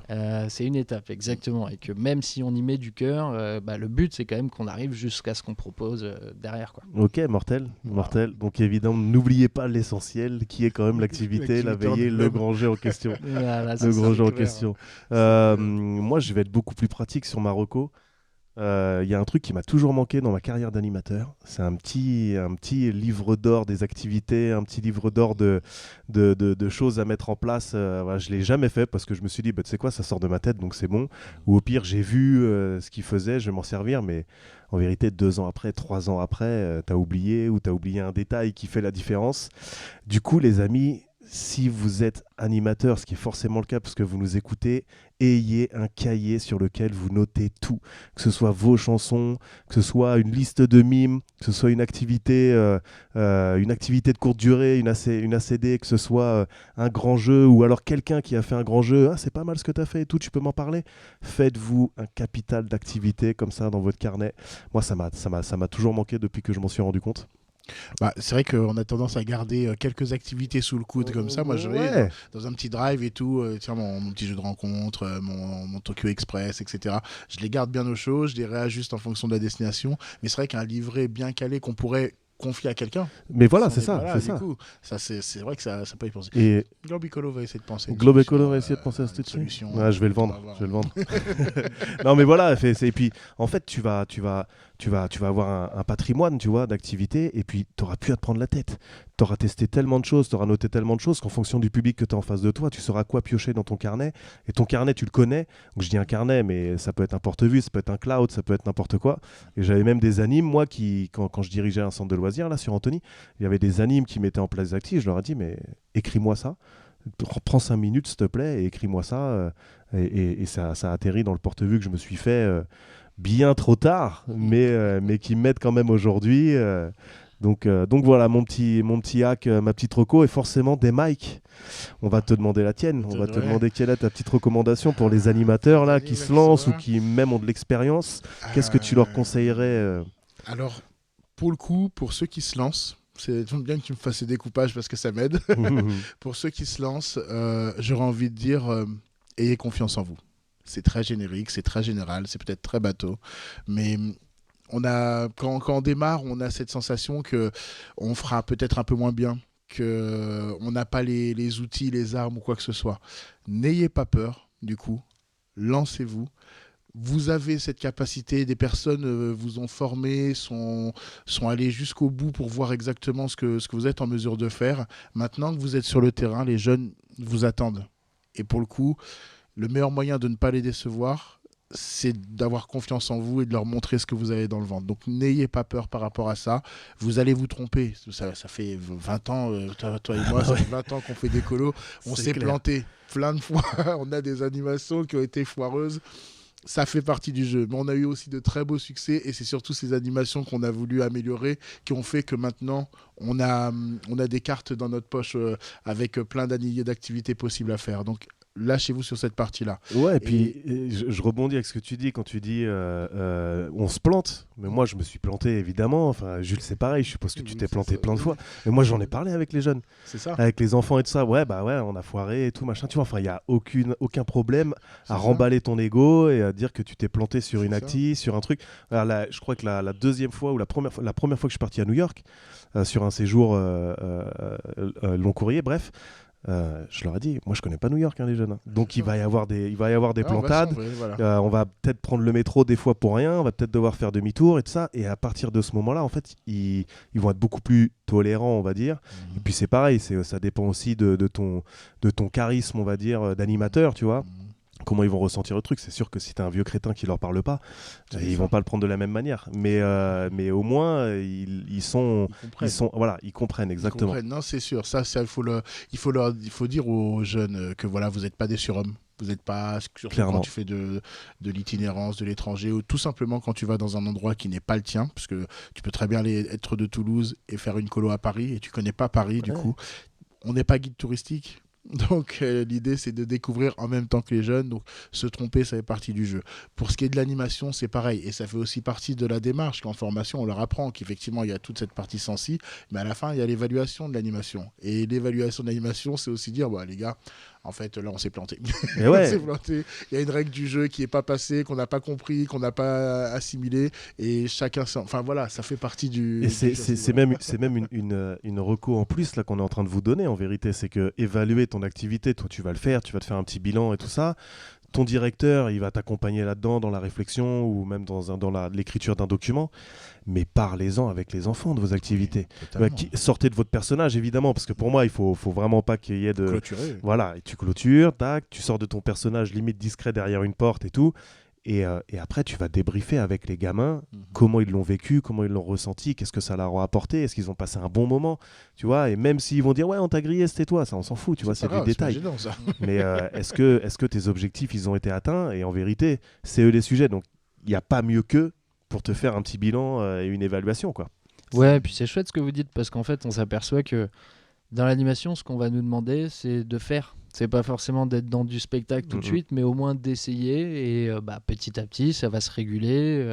C'est une étape, exactement. Et que même si on y met du cœur, le but c'est quand même qu'on arrive jusqu'à ce qu'on propose derrière, quoi. Ok, mortel. Donc évidemment, n'oubliez pas l'essentiel qui est quand même l'activité, la veillée, le grand jeu en question. Voilà, Le grand jeu en clair. question. Moi, je vais être beaucoup plus pratique sur ma reco. Il y a un truc qui m'a toujours manqué dans ma carrière d'animateur, c'est un petit livre d'or des activités, un petit livre d'or de choses à mettre en place. Voilà, je ne l'ai jamais fait parce que je me suis dit, tu sais quoi, ça sort de ma tête, donc c'est bon. Ou au pire, j'ai vu ce qu'il faisait, je vais m'en servir, mais en vérité, 2 ans après, 3 ans après, t'as oublié ou t'as oublié un détail qui fait la différence. Du coup, les amis, si vous êtes animateur, ce qui est forcément le cas parce que vous nous écoutez, ayez un cahier sur lequel vous notez tout, que ce soit vos chansons, que ce soit une liste de mimes, que ce soit une activité de courte durée, une ACD, que ce soit un grand jeu ou alors quelqu'un qui a fait un grand jeu. Ah, c'est pas mal ce que tu as fait et tout, tu peux m'en parler. Faites-vous un capital d'activités comme ça dans votre carnet. Moi, ça m'a toujours manqué depuis que je m'en suis rendu compte. C'est vrai qu'on a tendance à garder quelques activités sous le coude comme ça. Moi, je Ouais. dans un petit drive et tout, tiens, mon petit jeu de rencontre, mon Tokyo Express, etc. Je les garde bien au chaud, je les réajuste en fonction de la destination. Mais c'est vrai qu'un livret bien calé qu'on pourrait confier à quelqu'un. Mais voilà, si c'est on est ça. pas là, C'est du ça. coup, c'est vrai que ça peut y penser. Et Globicolo va essayer de penser. Globecolo va essayer de penser à cette solution. Ouais, je vais le vendre. Non, mais voilà. Et puis, en fait, tu vas avoir un patrimoine, tu vois, d'activités, et puis tu n'auras plus à te prendre la tête. Tu auras testé tellement de choses, tu auras noté tellement de choses qu'en fonction du public que tu as en face de toi, tu sauras quoi piocher dans ton carnet. Et ton carnet, tu le connais. Donc, je dis un carnet, mais ça peut être un porte-vue, ça peut être un cloud, ça peut être n'importe quoi. Et j'avais même des animes, moi, quand je dirigeais un centre de loisirs, là, sur Antony, il y avait des animes qui mettaient en place des actifs. Je leur ai dit, mais écris-moi ça. Prends 5 minutes, s'il te plaît, et écris-moi ça. Et ça a atterri dans le porte-vue que je me suis fait bien trop tard, mais qui m'aide quand même aujourd'hui. Donc voilà, mon petit hack, ma petite reco, et forcément des mics. On va te demander la tienne. On va te demander quelle est ta petite recommandation pour les animateurs là, qui se lancent ou qui même ont de l'expérience. Qu'est-ce que tu leur conseillerais Alors, pour le coup, pour ceux qui se lancent, c'est bien que tu me fasses ces découpages parce que ça m'aide. Pour ceux qui se lancent, j'aurais envie de dire ayez confiance en vous. C'est très générique, c'est très général, c'est peut-être très bateau, mais quand on démarre, on a cette sensation qu'on fera peut-être un peu moins bien, qu'on n'a pas les outils, les armes ou quoi que ce soit. N'ayez pas peur, du coup, lancez-vous. Vous avez cette capacité, des personnes vous ont formé, sont allées jusqu'au bout pour voir exactement ce que vous êtes en mesure de faire. Maintenant que vous êtes sur le terrain, les jeunes vous attendent. Et pour le coup, le meilleur moyen de ne pas les décevoir, c'est d'avoir confiance en vous et de leur montrer ce que vous avez dans le ventre. Donc n'ayez pas peur par rapport à ça. Vous allez vous tromper. Ça fait 20 ans, toi et moi, ça fait 20 ans qu'on fait des colos. On s'est planté plein de fois. On a des animations qui ont été foireuses. Ça fait partie du jeu, mais on a eu aussi de très beaux succès et c'est surtout ces animations qu'on a voulu améliorer qui ont fait que maintenant on a des cartes dans notre poche avec plein d'activités possibles à faire. Donc lâchez-vous sur cette partie-là. Ouais, et puis je rebondis avec ce que tu dis quand tu dis on se plante. Mais moi, je me suis planté évidemment. Enfin, Jules, c'est pareil. Je suppose que tu t'es planté plein de fois. Mais moi, j'en ai parlé avec les jeunes, c'est ça, avec les enfants et tout ça. Ouais, on a foiré et tout machin. Tu vois, enfin, il y a aucun problème à remballer ton ego et à dire que tu t'es planté sur une acti, sur un truc. Alors là, je crois que la deuxième fois ou la première fois que je suis parti à New York sur un séjour long courrier, bref. Je leur ai dit, moi je connais pas New York, les jeunes. Donc il va y avoir des plantades. Voilà. On va peut-être prendre le métro des fois pour rien. On va peut-être devoir faire demi-tour et tout ça. Et à partir de ce moment-là, en fait, ils vont être beaucoup plus tolérants, on va dire. Et puis c'est pareil, ça dépend aussi de ton charisme, on va dire, d'animateur, tu vois. Comment ils vont ressentir le truc. C'est sûr que si t'as un vieux crétin qui leur parle pas, ils vont pas le prendre de la même manière. Mais au moins ils comprennent exactement. Ils comprennent. Non, c'est sûr. Ça il faut dire aux jeunes que voilà, vous n'êtes pas des surhommes. Vous n'êtes pas, surtout quand tu fais de l'itinérance, de l'étranger, ou tout simplement quand tu vas dans un endroit qui n'est pas le tien, parce que tu peux très bien être de Toulouse et faire une colo à Paris, et tu connais pas Paris, du coup. On n'est pas guide touristique. Donc l'idée c'est de découvrir en même temps que les jeunes, donc se tromper ça fait partie du jeu. Pour ce qui est de l'animation c'est pareil, et ça fait aussi partie de la démarche qu'en formation on leur apprend qu'effectivement il y a toute cette partie sensi, mais à la fin il y a l'évaluation de l'animation. Et l'évaluation de l'animation c'est aussi dire, bah, les gars, en fait là on s'est planté. Et On ouais, s'est planté. Il y a une règle du jeu qui n'est pas passée, qu'on n'a pas compris, qu'on n'a pas assimilé, et chacun, enfin voilà, ça fait partie du... et c'est même une reco en plus là qu'on est en train de vous donner en vérité, c'est que évaluer ton activité, toi tu vas le faire, tu vas te faire un petit bilan et tout ça. Ton directeur, il va t'accompagner là-dedans dans la réflexion ou même dans l'écriture d'un document, mais parlez-en avec les enfants de vos activités. Totalement. Sortez de votre personnage évidemment, parce que pour moi il faut vraiment pas qu'il y ait de... Clôturé. Voilà, et tu clôtures, tac, tu sors de ton personnage limite discret derrière une porte et tout. Et après, tu vas débriefer avec les gamins comment ils l'ont vécu, comment ils l'ont ressenti, qu'est-ce que ça leur a apporté, est-ce qu'ils ont passé un bon moment, tu vois. Et même s'ils vont dire ouais, on t'a grillé, c'était toi, ça on s'en fout, tu vois, c'est pas du grave, détail. c'est pas gênant, ça. Mais est-ce que tes objectifs ils ont été atteints? Et en vérité, c'est eux les sujets, donc il n'y a pas mieux qu'eux pour te faire un petit bilan et une évaluation, quoi. Ouais, et puis c'est chouette ce que vous dites parce qu'en fait, on s'aperçoit que dans l'animation, ce qu'on va nous demander, c'est de faire. C'est pas forcément d'être dans du spectacle tout de suite, mais au moins d'essayer. Et petit à petit, ça va se réguler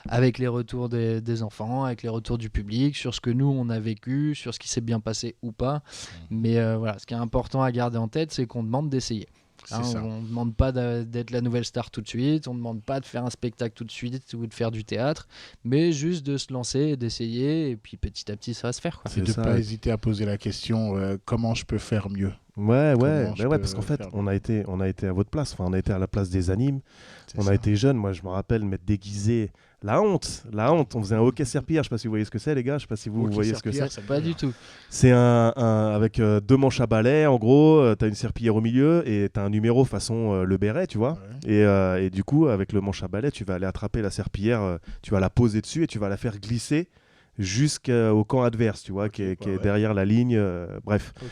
avec les retours des enfants, avec les retours du public, sur ce que nous, on a vécu, sur ce qui s'est bien passé ou pas. Mais voilà, ce qui est important à garder en tête, c'est qu'on demande d'essayer. C'est ça. On ne demande pas d'être la nouvelle star tout de suite, on ne demande pas de faire un spectacle tout de suite ou de faire du théâtre, mais juste de se lancer et d'essayer, et puis petit à petit ça va se faire, quoi. C'est de ne pas hésiter à poser la question comment je peux faire mieux. Ouais, Comment je parce qu'en peux fait, faire on a été à votre place, enfin, on a été à la place des animes, C'est on ça. a été jeunes, moi je me rappelle m'être déguisé, la honte, on faisait un hockey serpillière, je sais pas si vous voyez ce que c'est les gars, je sais pas si vous Ok, voyez ce que c'est. serpillière, ça me Pas dit du rien. tout. C'est avec deux manches à balai, en gros, t'as une serpillière au milieu et t'as un numéro façon le béret, tu vois. Ouais. Et du coup, avec le manche à balai, tu vas aller attraper la serpillière, tu vas la poser dessus et tu vas la faire glisser jusqu'au camp adverse, tu vois, Ok, qui est ouais. derrière la ligne. Bref. Ok.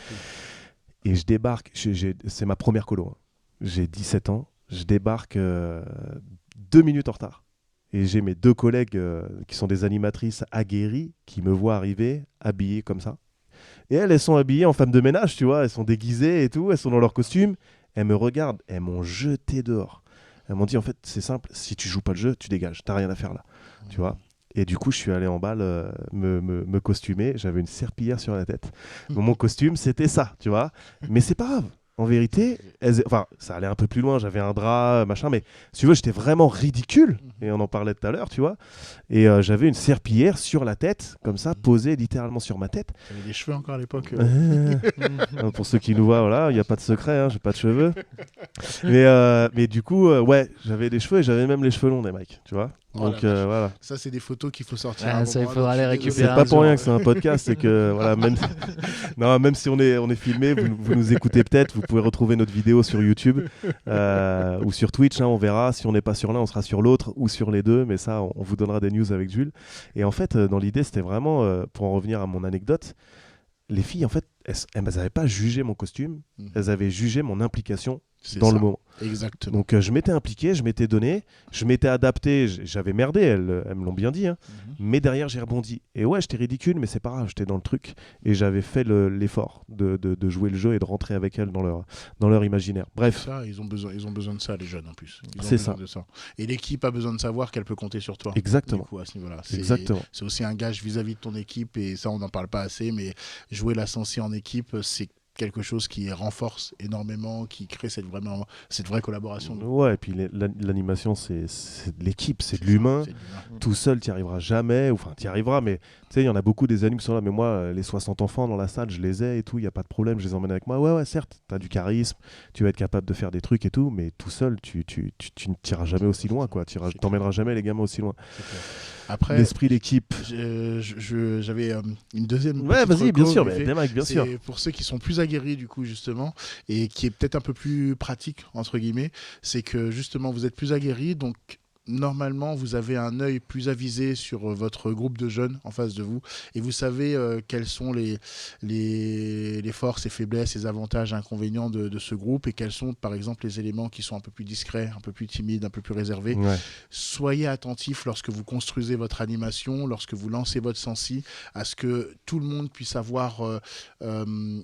Et je débarque, c'est ma première colo, hein. J'ai 17 ans, je débarque 2 minutes en retard. Et j'ai mes deux collègues qui sont des animatrices aguerries qui me voient arriver habillées comme ça. Et elles sont habillées en femmes de ménage, tu vois, elles sont déguisées et tout, elles sont dans leur costume. Elles me regardent, elles m'ont jeté dehors. Elles m'ont dit en fait, c'est simple, si tu joues pas le jeu, tu dégages, t'as rien à faire là, tu vois. Et du coup, je suis allé en balle me costumer. J'avais une serpillière sur la tête. Mon costume, c'était ça, tu vois. Mais c'est pas grave. En vérité, ça allait un peu plus loin. J'avais un drap, machin. Mais si tu veux, j'étais vraiment ridicule. Et on en parlait tout à l'heure, tu vois. Et j'avais une serpillière sur la tête, comme ça, posée littéralement sur ma tête. T'avais des cheveux encore à l'époque Pour ceux qui nous voient, voilà, il n'y a pas de secret, hein, j'ai pas de cheveux. Mais du coup, ouais, j'avais des cheveux et j'avais même les cheveux longs des mecs, tu vois. Oh la Donc vache. voilà. Ça, c'est des photos qu'il faut sortir. Ah, à un ça, moment il faudra ou un autre. les Je suis C'est récupérer désolé. pas pour rien que c'est un podcast, c'est que voilà, même si on est filmé, vous nous écoutez peut-être, vous pouvez retrouver notre vidéo sur YouTube ou sur Twitch, hein, on verra. Si on n'est pas sur l'un, on sera sur l'autre ou sur les deux, mais ça, on vous donnera des news avec Jules. Et en fait, dans l'idée, c'était vraiment, pour en revenir à mon anecdote, les filles, en fait, elles n'avaient pas jugé mon costume, elles avaient jugé mon implication C'est dans ça. le moment. Exactement. Donc je m'étais impliqué, je m'étais donné, je m'étais adapté, j'avais merdé, elles me l'ont bien dit, hein. Mais derrière j'ai rebondi. Et ouais, j'étais ridicule, mais c'est pas grave, j'étais dans le truc. Et j'avais fait l'effort de jouer le jeu et de rentrer avec elles dans leur imaginaire. Bref. Ça, ils ont besoin de ça, les jeunes en plus. Ils ont C'est besoin ça. de ça. Et l'équipe a besoin de savoir qu'elle peut compter sur toi. Exactement. Du coup, à ce niveau-là. Exactement. C'est aussi un gage vis-à-vis de ton équipe, et ça, on n'en parle pas assez, mais jouer la sensi en équipe, c'est quelque chose qui renforce énormément, qui crée cette vraie collaboration. Ouais, et puis l'animation, c'est de l'équipe, c'est de l'humain. C'est de l'humain. Tout seul, tu n'y arriveras jamais. Enfin, tu y arriveras, mais tu sais, il y en a beaucoup des animes qui sont là. Mais moi, les 60 enfants dans la salle, je les ai et tout, il n'y a pas de problème, je les emmène avec moi. Ouais, certes, tu as du charisme, tu vas être capable de faire des trucs et tout, mais tout seul, tu ne t'iras jamais aussi loin, quoi. Tu t'emmèneras jamais les gamins aussi loin. Après, l'esprit d'équipe. J'avais une deuxième. Ouais, petite vas-y, bien reco, sûr, vite fait. Mike, bien sûr. C'est pour ceux qui sont plus aguerris, du coup, justement, et qui est peut-être un peu plus pratique, entre guillemets, c'est que justement, vous êtes plus aguerris, donc normalement, vous avez un œil plus avisé sur votre groupe de jeunes en face de vous, et vous savez quelles sont les forces et faiblesses, les avantages et inconvénients de ce groupe, et quels sont, par exemple, les éléments qui sont un peu plus discrets, un peu plus timides, un peu plus réservés. Ouais. Soyez attentifs lorsque vous construisez votre animation, lorsque vous lancez votre sensi, à ce que tout le monde puisse avoir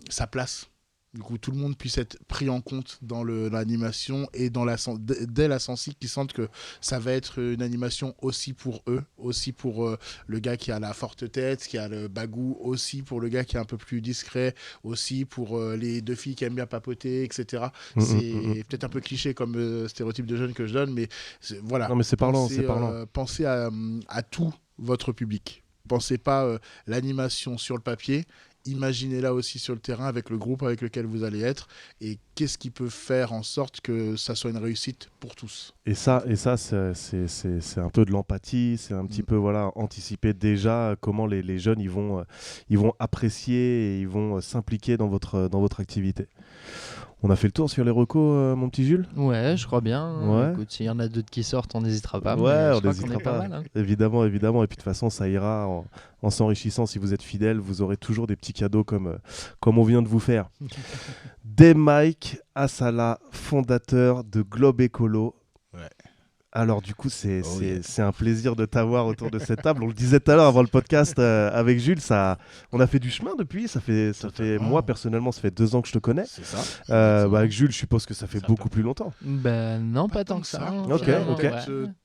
sa place Du coup, tout le monde puisse être pris en compte dans l'animation et dès la sensi, qu'ils sentent que ça va être une animation aussi pour eux, aussi pour le gars qui a la forte tête, qui a le bagou, aussi pour le gars qui est un peu plus discret, aussi pour les deux filles qui aiment bien papoter, etc. C'est peut-être un peu cliché comme stéréotype de jeune que je donne, mais voilà. Non, mais c'est parlant, c'est parlant. Pensez à tout votre public. Pensez pas l'animation sur le papier. Imaginez-la aussi sur le terrain avec le groupe avec lequel vous allez être et qu'est-ce qui peut faire en sorte que ça soit une réussite pour tous. Et ça c'est un peu de l'empathie, c'est un petit peu anticiper déjà comment les jeunes ils vont apprécier et ils vont s'impliquer dans votre activité. On a fait le tour sur les recos, mon petit Jules ? Ouais, je crois bien. Ouais. Écoute, s'il y en a d'autres qui sortent, on n'hésitera pas. Ouais, Je on crois n'hésitera qu'on est pas. mal, hein. Évidemment. Et puis de toute façon, ça ira en s'enrichissant. Si vous êtes fidèle, vous aurez toujours des petits cadeaux comme on vient de vous faire. Mike Assala, fondateur de Globe Écolo. Ouais. Alors du coup, c'est un plaisir de t'avoir autour de cette table. On le disait tout à l'heure avant le podcast avec Jules, on a fait du chemin depuis. Ça fait moi personnellement, ça fait 2 ans que je te connais. C'est ça. Avec Jules, je suppose que ça fait beaucoup plus longtemps. Ben non, pas tant que ça. Ok.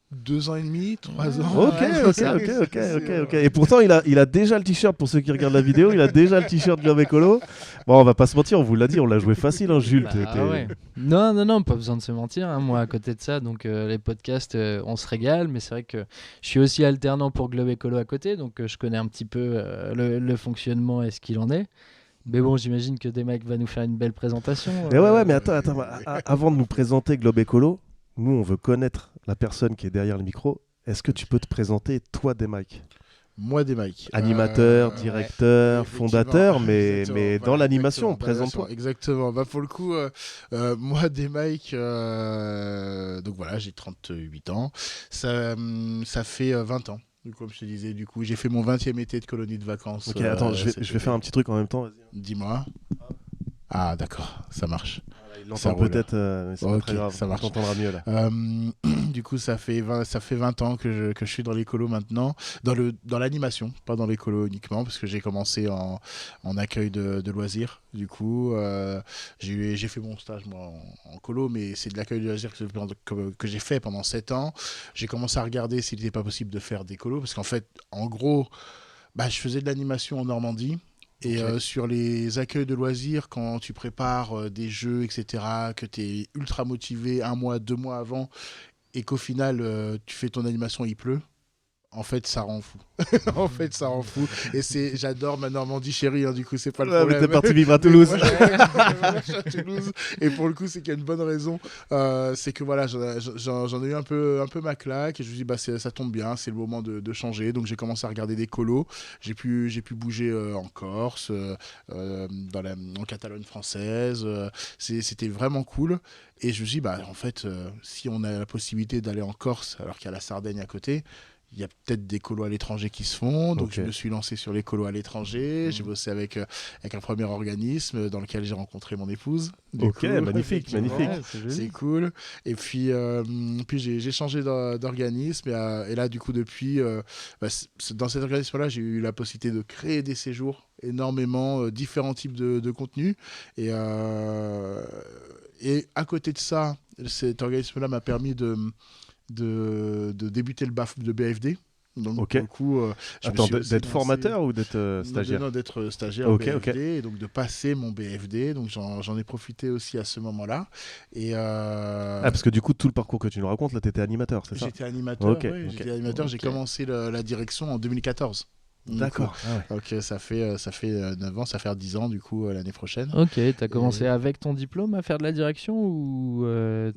2 ans et demi, 3 ans. Ok. Et pourtant, il a déjà le t-shirt, pour ceux qui regardent la vidéo, il a déjà le t-shirt Globe Écolo. Bon, on va pas se mentir, on vous l'a dit, on l'a joué facile, hein, Jules. Ouais. Non, pas besoin de se mentir. Hein. Moi, à côté de ça, donc les podcasts, on se régale, mais c'est vrai que je suis aussi alternant pour Globe Écolo à côté, donc je connais un petit peu le fonctionnement et ce qu'il en est. Mais bon, j'imagine que Mike va nous faire une belle présentation. Mais attends, avant de nous présenter Globe Écolo, nous, on veut connaître la personne qui est derrière le micro. Est-ce que tu peux te présenter, toi, Mike ? Moi, Mike. Animateur, directeur, fondateur, mais dans l'animation, présente-toi. Exactement. Pour le coup, moi, Mike, donc voilà, j'ai 38 ans. Ça fait 20 ans. Comme je te disais, du coup, j'ai fait mon 20e été de colonie de vacances. Ok, attends, je vais faire un petit truc en même temps. Vas-y. Dis-moi. Ah, d'accord, ça marche. Il l'entend peut-être, mais c'est pas très grave. Ça marche. On t'entendra mieux là. Du coup, ça fait 20 ans que je suis dans l'écolo maintenant, dans l'animation, pas dans l'écolo uniquement, parce que j'ai commencé en accueil de loisirs. Du coup, j'ai fait mon stage moi en colo, mais c'est de l'accueil de loisirs que j'ai fait pendant 7 ans. J'ai commencé à regarder s'il n'était pas possible de faire des colos, parce qu'en fait, en gros, je faisais de l'animation en Normandie. Et sur les accueils de loisirs, quand tu prépares des jeux, etc., que tu es ultra motivé 1 mois, 2 mois avant, et qu'au final, tu fais ton animation, il pleut, en fait, ça rend fou. Et j'adore ma Normandie chérie, hein, du coup, c'est pas le problème. Mais t'es parti vivre à Toulouse. Je suis à Toulouse. Et pour le coup, c'est qu'il y a une bonne raison. C'est que voilà, j'en ai eu un peu ma claque. Et je me dis, ça tombe bien, c'est le moment de changer. Donc, j'ai commencé à regarder des colos. J'ai pu bouger en Corse, en Catalogne française. C'était vraiment cool. Et je me dis, en fait, si on a la possibilité d'aller en Corse, alors qu'il y a la Sardaigne à côté, il y a peut-être des colos à l'étranger qui se font, donc je me suis lancé sur les colos à l'étranger. J'ai bossé avec un premier organisme dans lequel j'ai rencontré mon épouse. Magnifique. Ouais, c'est cool. Et puis j'ai changé d'organisme et là du coup depuis, dans cet organisme-là, j'ai eu la possibilité de créer des séjours, énormément différents types de contenus et à côté de ça, cet organisme-là m'a permis de débuter le BAF de BFD. Donc, du coup, d'être formateur ou d'être stagiaire ? Non, d'être stagiaire au BFD, et donc de passer mon BFD. Donc j'en ai profité aussi à ce moment-là. Et parce que du coup, tout le parcours que tu nous racontes, là, tu étais animateur, c'est ça ? J'étais animateur, j'étais animateur. Ok. J'ai commencé la direction en 2014. D'accord. Donc ça fait 9 ans, ça fait 10 ans du coup l'année prochaine. Ok, t'as commencé avec ton diplôme à faire de la direction ou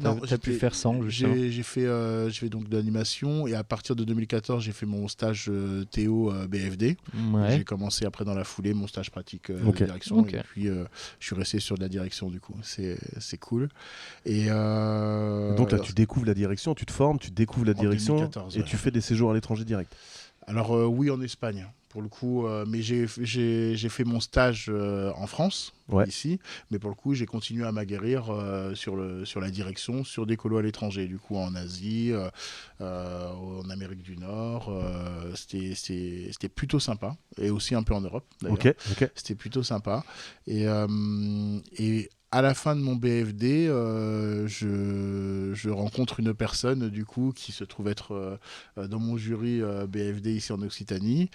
t'as pu faire sans justement ? J'ai fait donc de l'animation et à partir de 2014 j'ai fait mon stage Théo BFD. Ouais. J'ai commencé après dans la foulée mon stage pratique de direction et puis je suis resté sur de la direction du coup. C'est cool. Et donc là tu découvres la direction, tu te formes, tu découvres la direction 2014, et tu fais des séjours à l'étranger direct. Alors oui, en Espagne, pour le coup, mais j'ai fait mon stage en France, Ouais. ici, mais pour le coup, j'ai continué à m'aguerrir sur la direction, sur des colos à l'étranger, du coup en Asie, en Amérique du Nord. C'était plutôt sympa, et aussi un peu en Europe, d'ailleurs. Ok. C'était plutôt sympa. Et à la fin de mon BFD, je rencontre une personne du coup qui se trouve être dans mon jury BFD ici en Occitanie,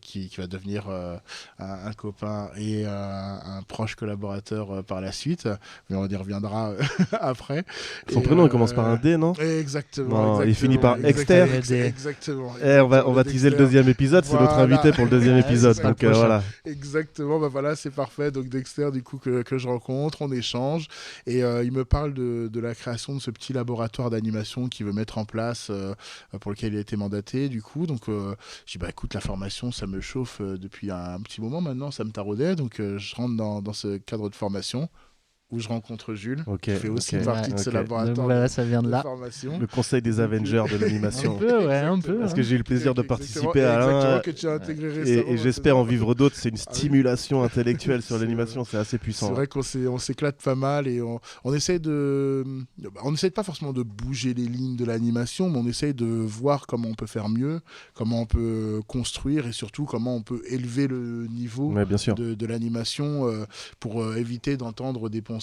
qui va devenir un copain et un proche collaborateur par la suite, mais on y reviendra après. Son Et, prénom, il commence par un D, non? Exactement, Non, il finit par exactement, Exter. exactement. On va teaser le Dexter. deuxième épisode, c'est notre Voilà. invité pour le deuxième Ouais, épisode. c'est ça, Donc le prochain. voilà. Exactement, bah voilà, c'est parfait. Donc Dexter, du coup, que je rencontre, on échange, et il me parle de la création de ce petit laboratoire d'animation qu'il veut mettre en place, pour lequel il a été mandaté, du coup. Donc je dis, bah écoute, la formation, ça me chauffe depuis un petit moment maintenant, ça me taraudait. Donc je rentre dans ce cadre de formation où je rencontre Jules, Ok, qui fait aussi ok, partie de ce ok. Donc laboratoire voilà, ça vient de de là. formation. Le conseil des Donc, Avengers de Un l'animation. peu, ouais, un peu. Parce hein. que j'ai eu le plaisir de participer à Exactement, un que tu as intégré et, récemment. et j'espère en maintenant. vivre d'autres. C'est une Ah oui. stimulation intellectuelle sur C'est l'animation, c'est assez C'est puissant. vrai on s'éclate pas mal, et on essaie on essaie pas forcément de bouger les lignes de l'animation, mais on essaie de voir comment on peut faire mieux, comment on peut construire, et surtout comment on peut élever le niveau Ouais, bien sûr. de l'animation, pour éviter d'entendre des poncifs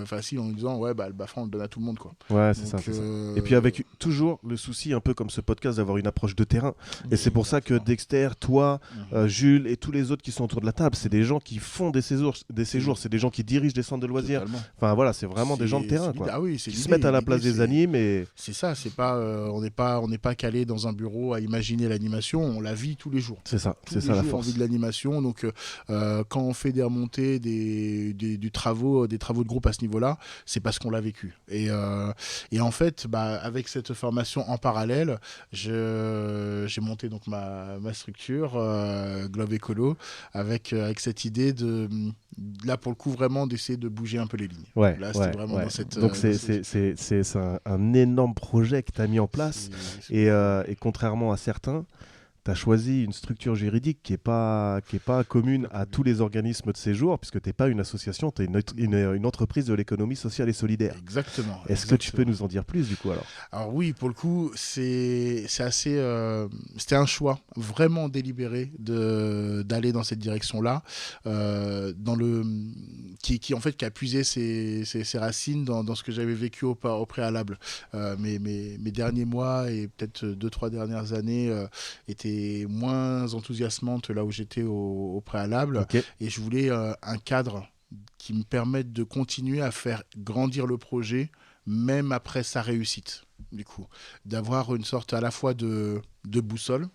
faciles en disant ouais, bah le Bafra on le donne à tout le monde, quoi. Ouais, c'est Donc, ça, c'est ça. Et puis avec toujours le souci, un peu comme ce podcast, d'avoir une approche de terrain. Et c'est pour ça que Dexter, toi, Jules et tous les autres qui sont autour de la table, c'est des gens qui font des séjours, c'est des gens qui dirigent des centres de loisirs. Totalement. Enfin voilà, c'est vraiment des gens de terrain, C'est quoi. l'idée. Ah oui, c'est Qui se l'idée. mettent à la place L'idée, des c'est- animes et C'est ça, c'est pas, on n'est pas calé dans un bureau à imaginer l'animation, on la vit tous les jours. c'est ça, Tous c'est les ça la jours, on force. vit de l'animation. Donc, quand on fait des remontées, des travaux de groupe à ce niveau-là, c'est parce qu'on l'a vécu. Et en fait, bah, avec cette formation en parallèle, j'ai monté donc ma structure, Globe Écolo, avec cette idée là pour le coup vraiment d'essayer de bouger un peu les lignes. Ouais, Là, c'était ouais, vraiment ouais. dans cette. Donc dans c'est cette- un énorme projet que tu as mis en place. Et contrairement à certains, tu as choisi une structure juridique qui est pas commune à tous les organismes de séjour, puisque tu n'es pas une association, tu es une entreprise de l'économie sociale et solidaire. Exactement. Est-ce que tu peux nous en dire plus du coup alors? Alors oui, pour le coup, c'est assez. C'était un choix vraiment délibéré d'aller dans cette direction-là, qui en fait qui a puisé ses racines dans ce que j'avais vécu au préalable. Mes derniers mois et peut-être 2-3 dernières années étaient moins enthousiasmantes là où j'étais au préalable, Ok. et je voulais un cadre qui me permette de continuer à faire grandir le projet même après sa réussite, du coup. D'avoir une sorte à la fois de boussole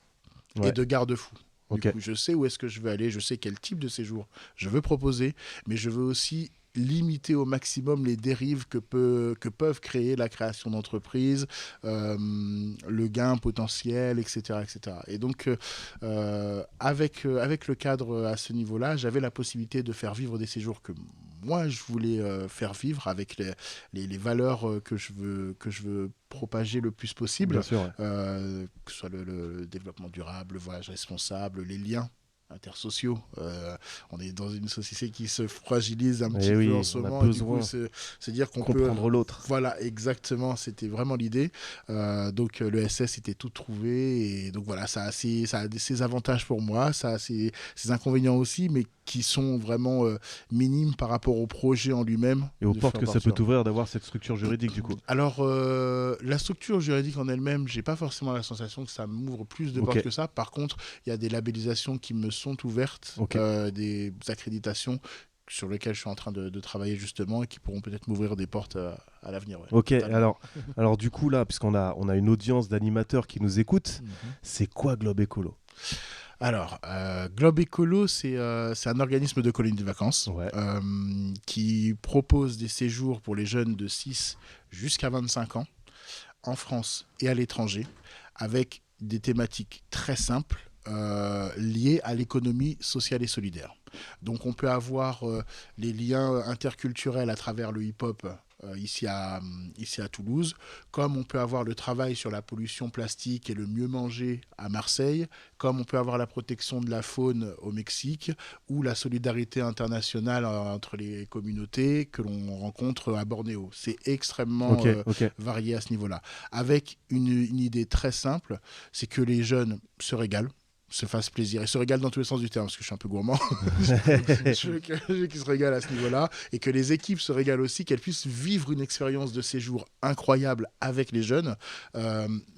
Ouais. et de garde-fou. Ok. Du coup, je sais où est-ce que je veux aller, je sais quel type de séjour je veux proposer, mais je veux aussi limiter au maximum les dérives que peuvent créer la création d'entreprises, le gain potentiel, etc. etc. Et donc, avec le cadre à ce niveau-là, j'avais la possibilité de faire vivre des séjours que moi, je voulais faire vivre avec les valeurs que je veux propager le plus possible, Bien sûr. Ouais. que ce soit le développement durable, le voyage responsable, les liens intersociaux. On est dans une société qui se fragilise un petit oui, peu en ce on a moment. Et du besoin coup, c'est dire qu'on peut comprendre l'autre. Voilà, exactement. C'était vraiment l'idée. Donc, le SS était tout trouvé. Et donc, voilà, ça a ses avantages pour moi. Ça a ses inconvénients aussi, mais qui sont vraiment minimes par rapport au projet en lui-même. Et aux de portes faire que ça partir. peut t'ouvrir d'avoir cette structure juridique du coup. Alors, la structure juridique en elle-même, j'ai pas forcément la sensation que ça m'ouvre plus de Ok. portes que ça. Par contre, il y a des labellisations qui me sont ouvertes, Ok. des accréditations sur lesquelles je suis en train de travailler justement, et qui pourront peut-être m'ouvrir des portes à l'avenir. Ouais, Ok, totalement. alors du coup là, puisqu'on a une audience d'animateurs qui nous écoutent, c'est quoi Globe Écolo? Alors, Globe Écolo, c'est un organisme de colonies de vacances, Ouais. qui propose des séjours pour les jeunes de 6 jusqu'à 25 ans, en France et à l'étranger, avec des thématiques très simples, liées à l'économie sociale et solidaire. Donc on peut avoir les liens interculturels à travers le hip-hop ici à Toulouse, comme on peut avoir le travail sur la pollution plastique et le mieux manger à Marseille, comme on peut avoir la protection de la faune au Mexique, ou la solidarité internationale entre les communautés que l'on rencontre à Bornéo. C'est extrêmement varié à ce niveau-là. Avec une idée très simple, c'est que les jeunes se régalent, se fassent plaisir et se régalent dans tous les sens du terme, parce que je suis un peu gourmand. Je veux qu'ils se régalent à ce niveau-là et que les équipes se régalent aussi, qu'elles puissent vivre une expérience de séjour incroyable avec les jeunes,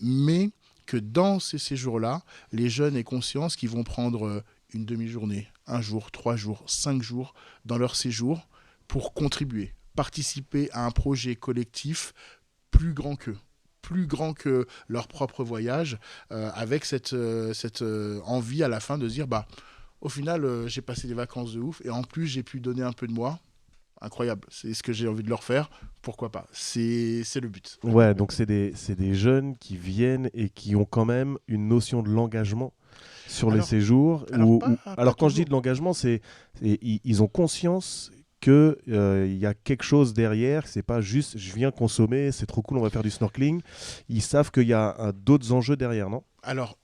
mais que dans ces séjours-là, les jeunes aient conscience qu'ils vont prendre une demi-journée, un jour, 3 jours, 5 jours dans leur séjour pour contribuer, participer à un projet collectif plus grand qu'eux, plus grand que leur propre voyage, avec cette envie à la fin de se dire, bah, au final, j'ai passé des vacances de ouf, et en plus, j'ai pu donner un peu de moi. Incroyable, c'est ce que j'ai envie de leur faire, pourquoi pas, c'est le but. Ouais, donc c'est des jeunes qui viennent et qui ont quand même une notion de l'engagement sur les séjours. Alors quand je dis de l'engagement, ils ont conscience qu'il y a quelque chose derrière, c'est pas juste je viens consommer, c'est trop cool, on va faire du snorkeling. Ils savent qu'il y a d'autres enjeux derrière, non ? Alors,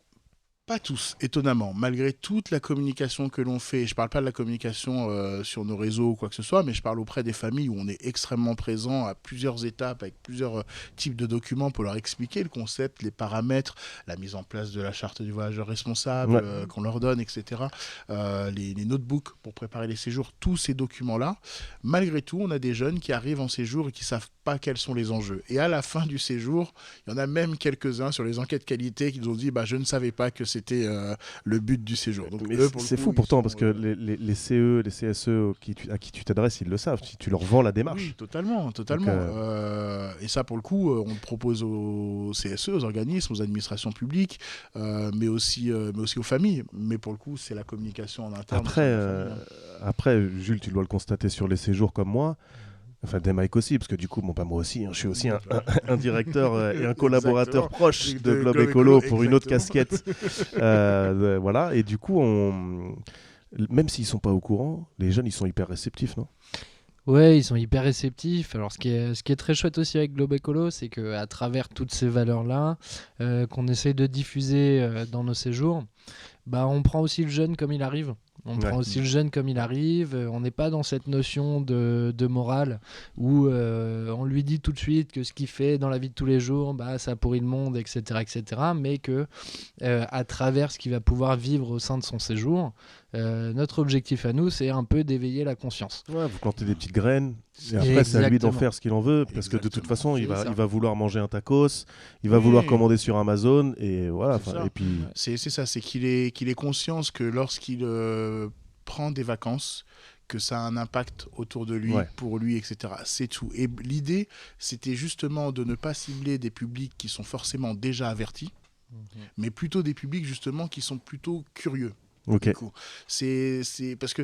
pas tous, étonnamment. Malgré toute la communication que l'on fait, je ne parle pas de la communication sur nos réseaux ou quoi que ce soit, mais je parle auprès des familles où on est extrêmement présent à plusieurs étapes, avec plusieurs types de documents pour leur expliquer le concept, les paramètres, la mise en place de la charte du voyageur responsable qu'on leur donne, etc. Les notebooks pour préparer les séjours, tous ces documents-là. Malgré tout, on a des jeunes qui arrivent en séjour et qui ne savent pas quels sont les enjeux. Et à la fin du séjour, il y en a même quelques-uns sur les enquêtes qualité qui nous ont dit bah, « je ne savais pas que c'était le but du séjour ». Donc, c'est fou pourtant, parce que les CE, les CSE à qui tu t'adresses, ils le savent, si tu leur vends la démarche. Oui, totalement. Donc, et ça, pour le coup, on le propose aux CSE, aux organismes, aux administrations publiques, mais aussi aux familles. Mais pour le coup, c'est la communication en interne. Après, Jules, tu dois le constater sur les séjours comme moi. Enfin, des Mike aussi, parce que du coup, bon, pas moi aussi, je suis aussi un directeur et un collaborateur proche de Globe Écolo pour une autre casquette. Voilà, et du coup, même s'ils sont pas au courant, les jeunes, ils sont hyper réceptifs, non ? Ouais, ils sont hyper réceptifs. Alors, ce qui est très chouette aussi avec Globe Écolo, c'est qu'à travers toutes ces valeurs-là, qu'on essaye de diffuser dans nos séjours, bah, on prend aussi le jeune comme il arrive. On prend aussi le jeune comme il arrive. On n'est pas dans cette notion de morale où on lui dit tout de suite que ce qu'il fait dans la vie de tous les jours, bah, ça pourrit le monde, etc., etc. Mais que à travers ce qu'il va pouvoir vivre au sein de son séjour, notre objectif à nous, c'est un peu d'éveiller la conscience. Ouais, vous plantez des petites graines. Et après, c'est à lui d'en faire ce qu'il en veut, parce que de toute façon, il va vouloir manger un tacos, il va vouloir commander sur Amazon, et voilà. Et puis... C'est ça, c'est qu'il ait conscience que lorsqu'il prend des vacances, que ça a un impact autour de lui, pour lui, etc. C'est tout. Et l'idée, c'était justement de ne pas cibler des publics qui sont forcément déjà avertis, mais plutôt des publics justement qui sont plutôt curieux. Okay. C'est parce que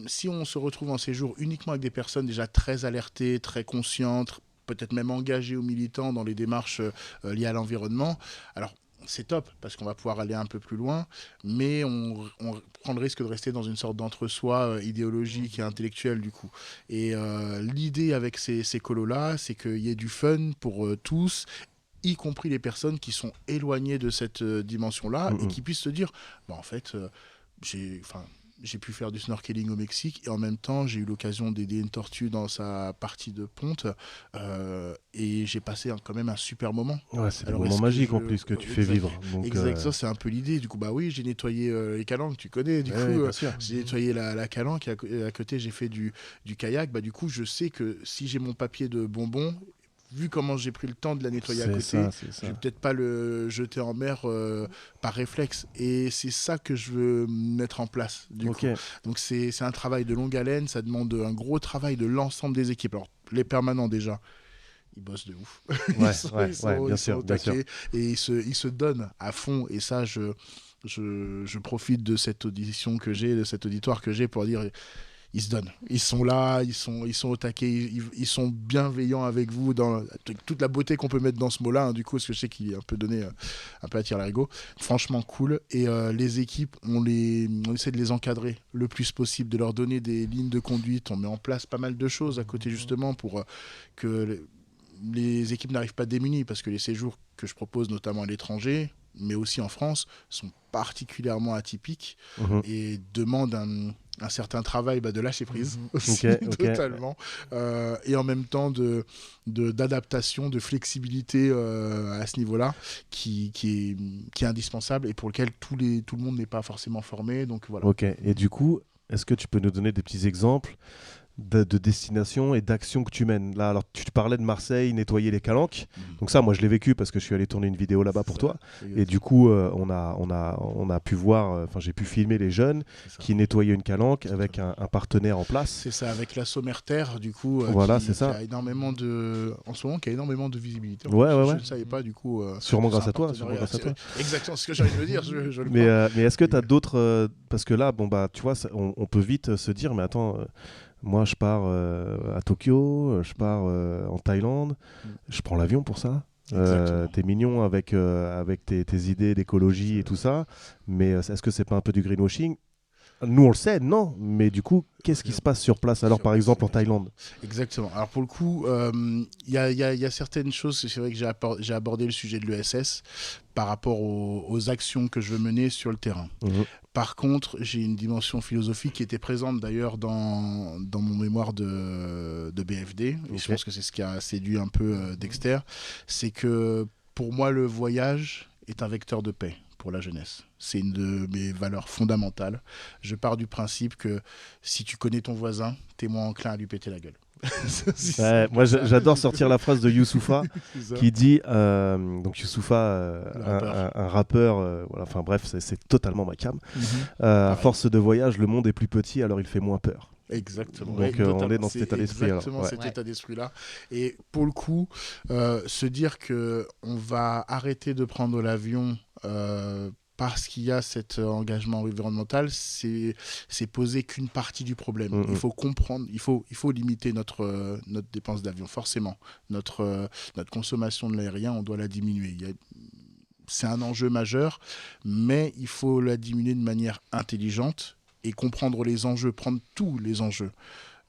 si on se retrouve en séjour uniquement avec des personnes déjà très alertées, très conscientes, peut-être même engagées ou militantes dans les démarches liées à l'environnement, alors c'est top parce qu'on va pouvoir aller un peu plus loin, mais on prend le risque de rester dans une sorte d'entre-soi idéologique et intellectuel du coup. Et l'idée avec ces colos-là, c'est qu'il y ait du fun pour tous, y compris les personnes qui sont éloignées de cette dimension-là et qui puissent se dire, bah, en fait, j'ai pu faire du snorkeling au Mexique et en même temps, j'ai eu l'occasion d'aider une tortue dans sa partie de ponte et j'ai passé quand même un super moment. Ouais, c'est un moment magique en plus que tu fais vivre. Donc, exact, c'est un peu l'idée. Du coup, bah oui, j'ai nettoyé les calanques, tu connais. Du coup, j'ai nettoyé la calanque et à côté, j'ai fait du kayak. Bah, du coup, je sais que si j'ai mon papier de bonbons, vu comment j'ai pris le temps de la nettoyer à côté, je vais peut-être pas le jeter en mer par réflexe. Et c'est ça que je veux mettre en place. Du coup. Donc c'est un travail de longue haleine, ça demande un gros travail de l'ensemble des équipes. Alors les permanents déjà, ils bossent de ouf. Bien sûr. Et ils se donnent à fond. Et ça, je profite de cette audition que j'ai, de cet auditoire que j'ai pour dire... ils se donnent. Ils sont là, ils sont au taquet, ils sont bienveillants avec vous dans toute la beauté qu'on peut mettre dans ce mot-là. Du coup, parce que je sais qu'il est un peu donné, un peu à tire-larigot. Franchement cool. Et les équipes, on essaie de les encadrer le plus possible, de leur donner des lignes de conduite. On met en place pas mal de choses à côté justement pour que les équipes n'arrivent pas démunies, parce que les séjours que je propose, notamment à l'étranger, mais aussi en France, sont particulièrement atypiques et demandent un certain travail de lâcher prise aussi, totalement, et en même temps d'adaptation, de flexibilité à ce niveau-là qui est indispensable et pour lequel tout le monde n'est pas forcément formé. Donc voilà. Ok, et du coup, est-ce que tu peux nous donner des petits exemples de destinations et d'actions que tu mènes là? Alors, tu te parlais de Marseille, nettoyer les calanques. Donc ça, moi, je l'ai vécu parce que je suis allé tourner une vidéo là-bas pour toi. Et du coup, on a pu voir, j'ai pu filmer les jeunes qui nettoyaient une calanque avec un partenaire en place. C'est ça, avec la Sommerterre, du coup, voilà, qui c'est ça. a énormément en ce moment, qui a énormément de visibilité. Ouais. Je ne savais pas, du coup. Sûrement grâce à toi. Exactement ce que j'ai envie de me dire, je le mais est-ce que tu as d'autres... parce que là, tu vois, on peut vite se dire, mais attends... moi, je pars à Tokyo, je pars en Thaïlande, je prends l'avion pour ça. T'es mignon avec tes idées d'écologie et tout ça, mais est-ce que c'est pas un peu du greenwashing? Nous, on le sait, non. Mais du coup, qu'est-ce qui se passe sur place alors, par exemple, en Thaïlande? Exactement. Alors, pour le coup, y a certaines choses, c'est vrai que j'ai abordé le sujet de l'ESS par rapport aux actions que je veux mener sur le terrain. Par contre, j'ai une dimension philosophique qui était présente d'ailleurs dans mon mémoire de BFD. Et je pense que c'est ce qui a séduit un peu Dexter. C'est que pour moi, le voyage est un vecteur de paix pour la jeunesse. C'est une de mes valeurs fondamentales. Je pars du principe que si tu connais ton voisin, t'es moins enclin à lui péter la gueule. Moi, j'adore sortir la phrase de Youssoupha qui dit, donc Youssoupha, un rappeur, voilà, enfin bref, c'est totalement ma cam. À force de voyage, le monde est plus petit, alors il fait moins peur. Exactement. Donc on est dans cet état d'esprit. Exactement cet état d'esprit-là. Et pour le coup, se dire qu'on va arrêter de prendre l'avion parce qu'il y a cet engagement environnemental, c'est poser qu'une partie du problème. Il faut comprendre, il faut limiter notre dépense d'avion, forcément. Notre consommation de l'aérien, on doit la diminuer. C'est un enjeu majeur, mais il faut la diminuer de manière intelligente et comprendre les enjeux, prendre tous les enjeux.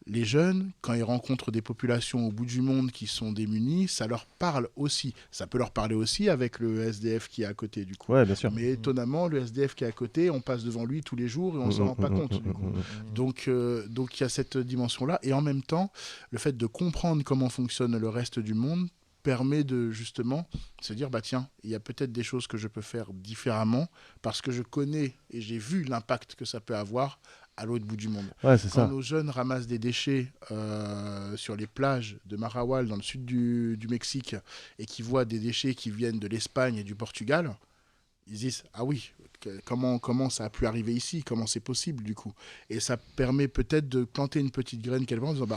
Les jeunes, quand ils rencontrent des populations au bout du monde qui sont démunies, ça leur parle aussi. Ça peut leur parler aussi avec le SDF qui est à côté, du coup. Ouais, bien sûr. Mais étonnamment, le SDF qui est à côté, on passe devant lui tous les jours et on ne s'en rend pas compte. Du coup. Donc, il y a cette dimension-là. Et en même temps, le fait de comprendre comment fonctionne le reste du monde permet de justement se dire, tiens, il y a peut-être des choses que je peux faire différemment parce que je connais et j'ai vu l'impact que ça peut avoir à l'autre bout du monde. Ouais, c'est Quand ça. nos jeunes ramassent des déchets sur les plages de Marawal, dans le sud du Mexique, et qui voient des déchets qui viennent de l'Espagne et du Portugal, ils disent, ah oui, comment ça a pu arriver ici? Comment c'est possible, du coup? Et ça permet peut-être de planter une petite graine quelque part en disant,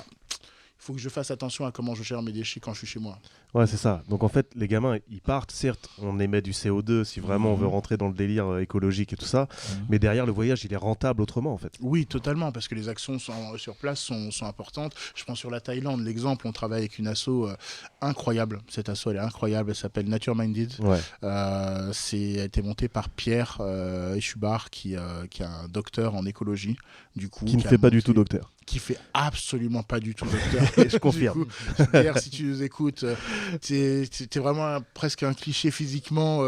il faut que je fasse attention à comment je gère mes déchets quand je suis chez moi. Ouais, c'est ça. Donc en fait, les gamins, ils partent. Certes, on émet du CO2 si vraiment on veut rentrer dans le délire écologique et tout ça. Mais derrière, le voyage, il est rentable autrement, en fait. Oui, totalement, parce que les actions sur place sont importantes. Je prends sur la Thaïlande l'exemple, on travaille avec une asso incroyable. Cette asso, elle est incroyable. Elle s'appelle Nature Minded. Ouais. Elle a été montée par Pierre Echubar, qui est un docteur en écologie. Du coup, qui ne fait pas du tout docteur. Qui fait absolument pas du tout docteur. Je confirme. Du coup, Pierre, si tu nous écoutes, t'es vraiment presque un cliché physiquement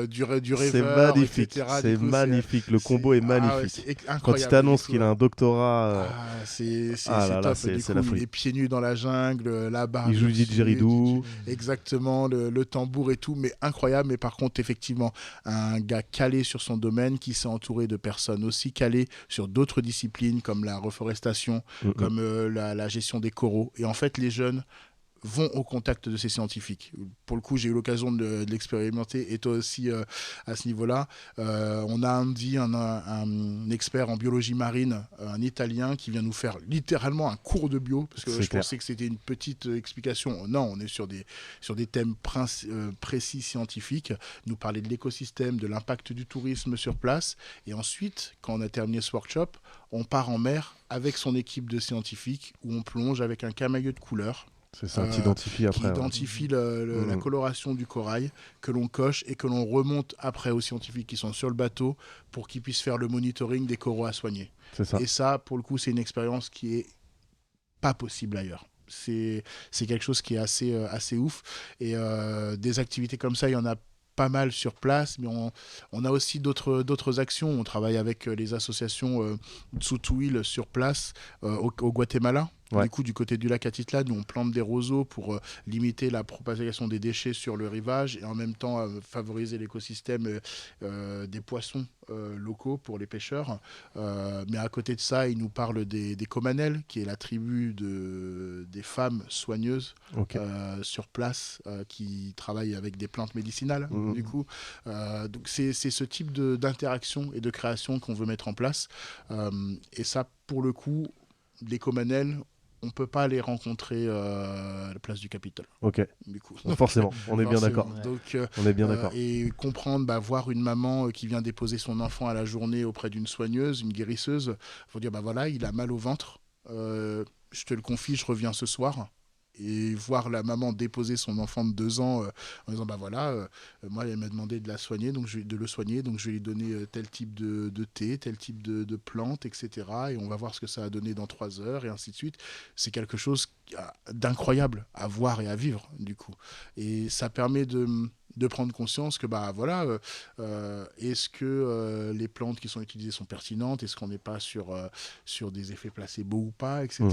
du rêveur. C'est magnifique. Etc. C'est magnifique. Le combo est magnifique. Quand il t'annonce qu'il a un doctorat. C'est là, top. c'est Du la coup, folie. il est pieds nus dans la jungle, là-bas. Il joue du didgeridoo. Exactement, le tambour et tout, mais incroyable. Mais par contre, effectivement, un gars calé sur son domaine qui s'est entouré de personnes aussi calées sur d'autres disciplines comme la reforestation, comme la gestion des coraux. Et en fait, les jeunes vont au contact de ces scientifiques. Pour le coup, j'ai eu l'occasion de l'expérimenter, et toi aussi à ce niveau-là. On a un expert en biologie marine, un Italien, qui vient nous faire littéralement un cours de bio, parce que je pensais que c'était une petite explication. Non, on est sur des thèmes précis scientifiques, nous parler de l'écosystème, de l'impact du tourisme sur place, et ensuite, quand on a terminé ce workshop, on part en mer avec son équipe de scientifiques, où on plonge avec un camailleux de couleurs. C'est ça, t'identifie après. Qui identifie la coloration du corail, que l'on coche et que l'on remonte après aux scientifiques qui sont sur le bateau pour qu'ils puissent faire le monitoring des coraux à soigner. C'est ça. Et ça, pour le coup, c'est une expérience qui est pas possible ailleurs. C'est quelque chose qui est assez ouf. Et des activités comme ça, il y en a pas mal sur place, mais on a aussi d'autres actions. On travaille avec les associations Tsutsuil sur place au Guatemala. Ouais. Du coup, du côté du lac Atitlan, nous on plante des roseaux pour limiter la propagation des déchets sur le rivage et en même temps favoriser l'écosystème des poissons locaux pour les pêcheurs. Mais à côté de ça, il nous parle des Comanel, qui est la tribu des femmes soigneuses sur place qui travaillent avec des plantes médicinales. Du coup, donc c'est ce type d'interaction et de création qu'on veut mettre en place. Et ça, pour le coup, les Comanel, on ne peut pas les rencontrer à la place du Capitole. Ok. Du coup. Forcément, on est bien d'accord. Ouais. Donc, on est bien d'accord. Et comprendre, voir une maman qui vient déposer son enfant à la journée auprès d'une soigneuse, une guérisseuse, il faut dire, voilà, il a mal au ventre, je te le confie, je reviens ce soir. Et voir la maman déposer son enfant de 2 ans en disant moi elle m'a demandé de le soigner, donc je vais lui donner tel type de thé, tel type de plante, etc. Et on va voir ce que ça a donné dans 3 heures, et ainsi de suite. C'est quelque chose d'incroyable à voir et à vivre, du coup. Et ça permet de prendre conscience que est-ce que les plantes qui sont utilisées sont pertinentes, est-ce qu'on n'est pas sur des effets placebo ou pas, etc.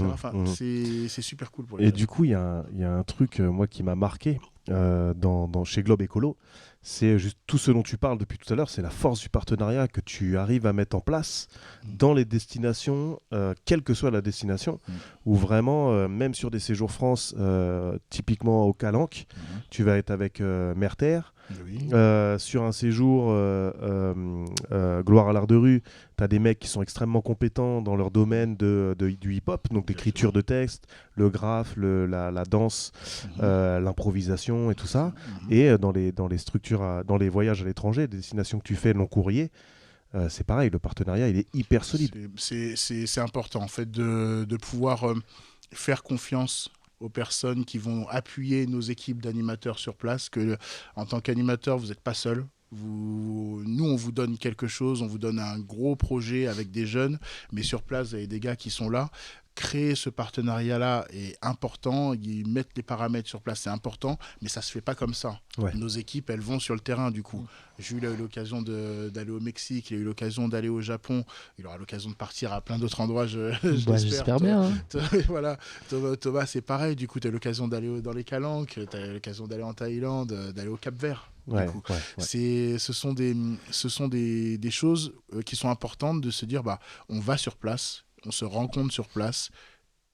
C'est super cool pour les Et gens. du coup, il y a un truc moi qui m'a marqué chez Globe Écolo, c'est juste tout ce dont tu parles depuis tout à l'heure, c'est la force du partenariat que tu arrives à mettre en place dans les destinations, quelle que soit la destination, où vraiment, même sur des séjours France, typiquement au Calanque, tu vas être avec Merterre. Oui. Sur un séjour Gloire à l'art de rue, tu as des mecs qui sont extrêmement compétents dans leur domaine du hip-hop, donc l'écriture de texte, le graphe, la danse, l'improvisation et tout ça. Et dans les structures, dans les voyages à l'étranger, des destinations que tu fais long courrier, c'est pareil, le partenariat il est hyper solide. C'est important en fait de pouvoir faire confiance aux personnes qui vont appuyer nos équipes d'animateurs sur place, que en tant qu'animateur, vous n'êtes pas seul. Nous, on vous donne quelque chose, on vous donne un gros projet avec des jeunes, mais sur place, vous avez des gars qui sont là. Créer ce partenariat-là est important, ils mettent les paramètres sur place, c'est important, mais ça ne se fait pas comme ça. Ouais. Nos équipes, elles vont sur le terrain, du coup. Jules a eu l'occasion d'aller au Mexique, il a eu l'occasion d'aller au Japon, il aura l'occasion de partir à plein d'autres endroits, j'espère bien. Hein. Voilà. Thomas, c'est pareil, du coup, tu as l'occasion d'aller dans les Calanques, tu as l'occasion d'aller en Thaïlande, d'aller au Cap-Vert. Ce sont des choses qui sont importantes, de se dire, on va sur place, on se rencontre sur place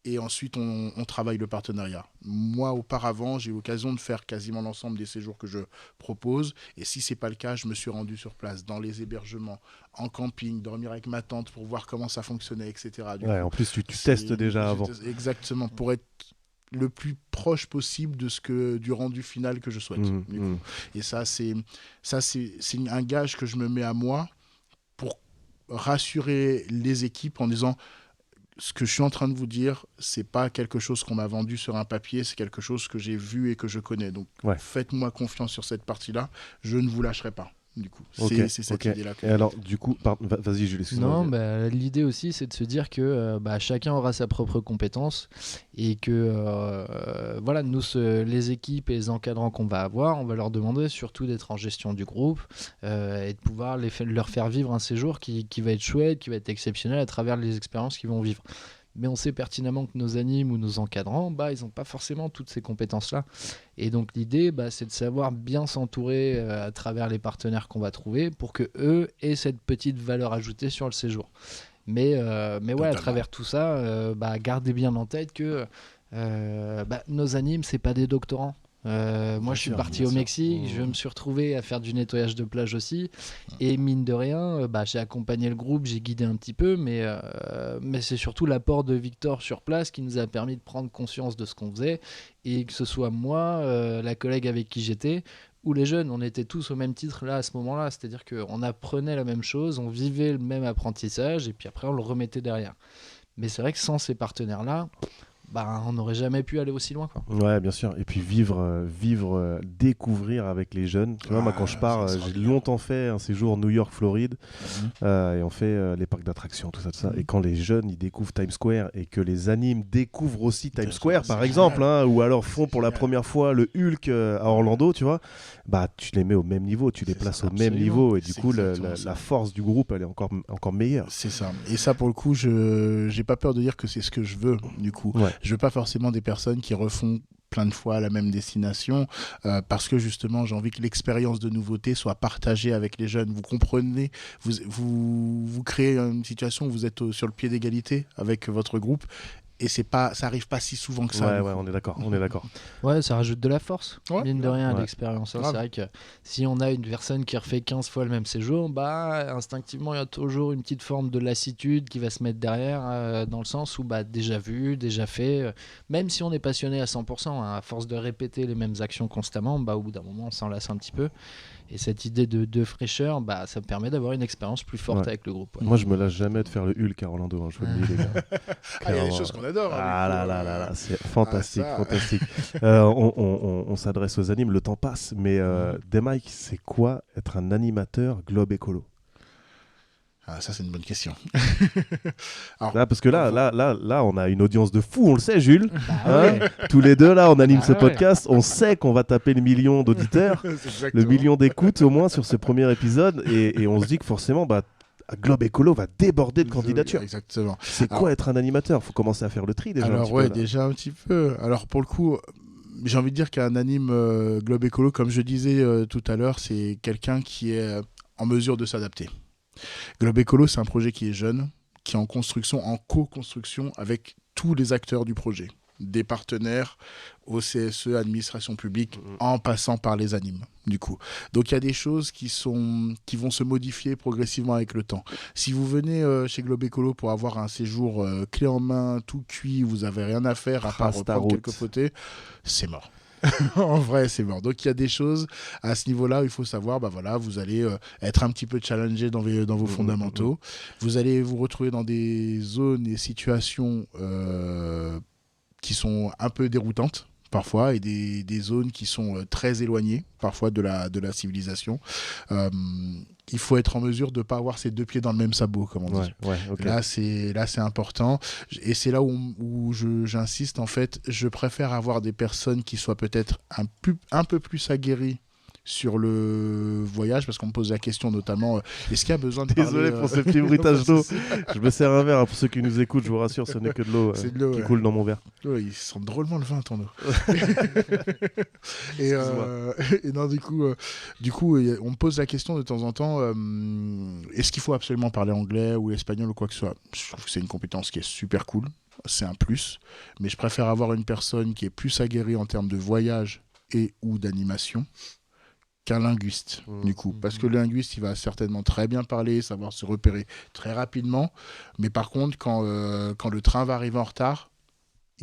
et ensuite on travaille le partenariat. Moi, auparavant, j'ai eu l'occasion de faire quasiment l'ensemble des séjours que je propose, et si c'est pas le cas, je me suis rendu sur place, dans les hébergements, en camping, dormir avec ma tante pour voir comment ça fonctionnait, etc. En plus, tu testes déjà avant. Exactement, pour être le plus proche possible du rendu final que je souhaite. Et ça, c'est un gage que je me mets à moi pour rassurer les équipes en disant, ce que je suis en train de vous dire, c'est pas quelque chose qu'on m'a vendu sur un papier, c'est quelque chose que j'ai vu et que je connais. Donc faites-moi confiance sur cette partie-là, je ne vous lâcherai pas. Du coup, c'est cette idée-là. Et alors, du coup, vas-y, Jules, excuse-moi. Non, l'idée aussi, c'est de se dire que chacun aura sa propre compétence et que les équipes et les encadrants qu'on va avoir, on va leur demander surtout d'être en gestion du groupe et de pouvoir leur faire vivre un séjour qui va être chouette, qui va être exceptionnel à travers les expériences qu'ils vont vivre. Mais on sait pertinemment que nos animes ou nos encadrants, ils n'ont pas forcément toutes ces compétences-là. Et donc l'idée, c'est de savoir bien s'entourer à travers les partenaires qu'on va trouver pour qu'eux aient cette petite valeur ajoutée sur le séjour. Mais à travers tout ça, gardez bien en tête que Nos animes, c'est pas des doctorants. Moi, Bien je suis sûr, parti bien au sûr. Mexique, je Mmh. me suis retrouvé à faire du nettoyage de plage aussi. Et mine de rien, j'ai accompagné le groupe, j'ai guidé un petit peu, mais c'est surtout l'apport de Victor sur place qui nous a permis de prendre conscience de ce qu'on faisait. Et que ce soit moi, la collègue avec qui j'étais, ou les jeunes, on était tous au même titre là à ce moment-là. C'est-à-dire qu'on apprenait la même chose, on vivait le même apprentissage, et puis après on le remettait derrière. Mais c'est vrai que sans ces partenaires-là, on n'aurait jamais pu aller aussi loin, quoi. Ouais, bien sûr. Et puis découvrir avec les jeunes. Tu vois, moi, quand je pars, c'est j'ai extraordinaire. longtemps fait un séjour New York, Floride, Mhm. et on fait les parcs d'attractions, tout ça, tout ça. Mhm. Et quand les jeunes, ils découvrent Times Square et que les animes découvrent aussi Times Square, C'est par exemple, génial. ou alors font C'est pour la génial. première fois le Hulk à Orlando, tu vois, tu les mets au même niveau, tu les C'est places ça, au même absolument. niveau, et du C'est coup, exactement ça. la force du groupe, elle est encore meilleure. C'est ça. Et ça, pour le coup, je j'ai pas peur de dire que c'est ce que je veux, du coup. Ouais. Je veux pas forcément des personnes qui refont plein de fois la même destination, parce que justement, j'ai envie que l'expérience de nouveauté soit partagée avec les jeunes. Vous comprenez, vous créez une situation où vous êtes sur le pied d'égalité avec votre groupe, et ça arrive pas si souvent que ça. Ouais, du ouais, coup. on est d'accord, on est d'accord. Ouais, ça rajoute de la force, Ouais, mine de grave. rien, à Ouais. l'expérience. Grave. C'est vrai que si on a une personne qui refait 15 fois le même séjour, instinctivement, il y a toujours une petite forme de lassitude qui va se mettre derrière, dans le sens où déjà vu, déjà fait. Même si on est passionné à 100%, à force de répéter les mêmes actions constamment, au bout d'un moment, on s'en lasse un petit peu. Et cette idée de fraîcheur, ça me permet d'avoir une expérience plus forte Ouais. avec le groupe. Ouais. Moi, je me lâche jamais de faire le Hulk à Orlando, hein, je vous le dis, les gars. Ah, il y a des Clairement. choses qu'on adore. Hein, Ah du là coup, là là là, c'est fantastique, ça. fantastique. On s'adresse aux animes, le temps passe, mais Mike, c'est quoi être un animateur Globe Écolo? Ah, ça, c'est une bonne question. Alors, Là, parce que là, on a une audience de fou, on le sait, Jules. Ouais. Tous les deux, là, on anime Bah ce ouais. podcast, on sait qu'on va taper le million d'auditeurs, c'est le exactement. million d'écoutes au moins sur ce premier épisode, et on se dit que forcément, Globe Écolo va déborder de candidatures. Exactement. C'est quoi Alors- être un animateur? Faut commencer à faire le tri déjà. un Alors petit ouais, peu, là. déjà un petit peu. Alors pour le coup, j'ai envie de dire qu'un anime Globe Écolo, comme je disais tout à l'heure, c'est quelqu'un qui est en mesure de s'adapter. Globe Écolo, c'est un projet qui est jeune, qui est en construction, en co-construction avec tous les acteurs du projet. Des partenaires au CSE, administration publique, en passant par les animes, du coup. Donc il y a des choses qui vont se modifier progressivement avec le temps. Si vous venez chez Globe Écolo pour avoir un séjour clé en main, tout cuit, vous avez rien à faire à part Trace ta reprendre route. quelques photos, c'est mort. En vrai, c'est mort. Donc il y a des choses à ce niveau-là où il faut savoir, vous allez être un petit peu challengé dans vos fondamentaux. Vous allez vous retrouver dans des zones et situations qui sont un peu déroutantes parfois, et des zones qui sont très éloignées parfois de la civilisation. Il faut être en mesure de ne pas avoir ses deux pieds dans le même sabot, comme on dit. Ouais, ok. Là, c'est important. Et c'est là où j'insiste, en fait. Je préfère avoir des personnes qui soient peut-être un peu plus aguerries sur le voyage, parce qu'on me pose la question notamment, est-ce qu'il y a besoin de Désolé parler, pour ce petit bruitage d'eau. c'est- Je me sers un verre, hein, pour ceux qui nous écoutent, je vous rassure, ce n'est que de l'eau C'est de l'eau, qui ouais. coule dans mon verre. Ouais, il sent drôlement le vin, ton eau. et, Excuse-moi. et non, du coup, on me pose la question de temps en temps, est-ce qu'il faut absolument parler anglais ou espagnol ou quoi que ce soit? Je trouve que c'est une compétence qui est super cool, c'est un plus, mais je préfère avoir une personne qui est plus aguerrie en termes de voyage et ou d'animation qu'un linguiste, du coup. Parce que le linguiste, il va certainement très bien parler, savoir se repérer très rapidement, mais par contre, quand le train va arriver en retard,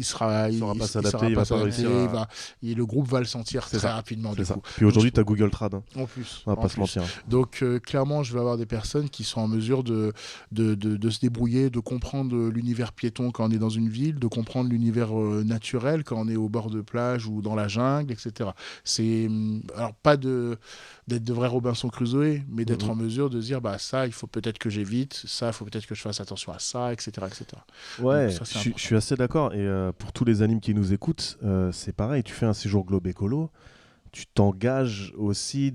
il saura pas s'adapter, il va pas réussir à- le groupe va le sentir C'est très ça, rapidement, C'est du ça. coup. Puis aujourd'hui, Donc, tu as Google Trad. Hein. En plus. On va en pas se plus. mentir. Donc clairement, je vais avoir des personnes qui sont en mesure de se débrouiller, de comprendre l'univers piéton quand on est dans une ville, de comprendre l'univers naturel quand on est au bord de plage ou dans la jungle, etc. C'est alors pas d'être de vrais Robinson Crusoe, mais d'être en mesure de dire ça, il faut peut-être que j'évite, ça, il faut peut-être que je fasse attention à ça, etc., etc. Ouais, Donc, ça, c'est je suis assez d'accord. Et pour tous les animes qui nous écoutent, c'est pareil. Tu fais un séjour Globe Écolo, tu t'engages aussi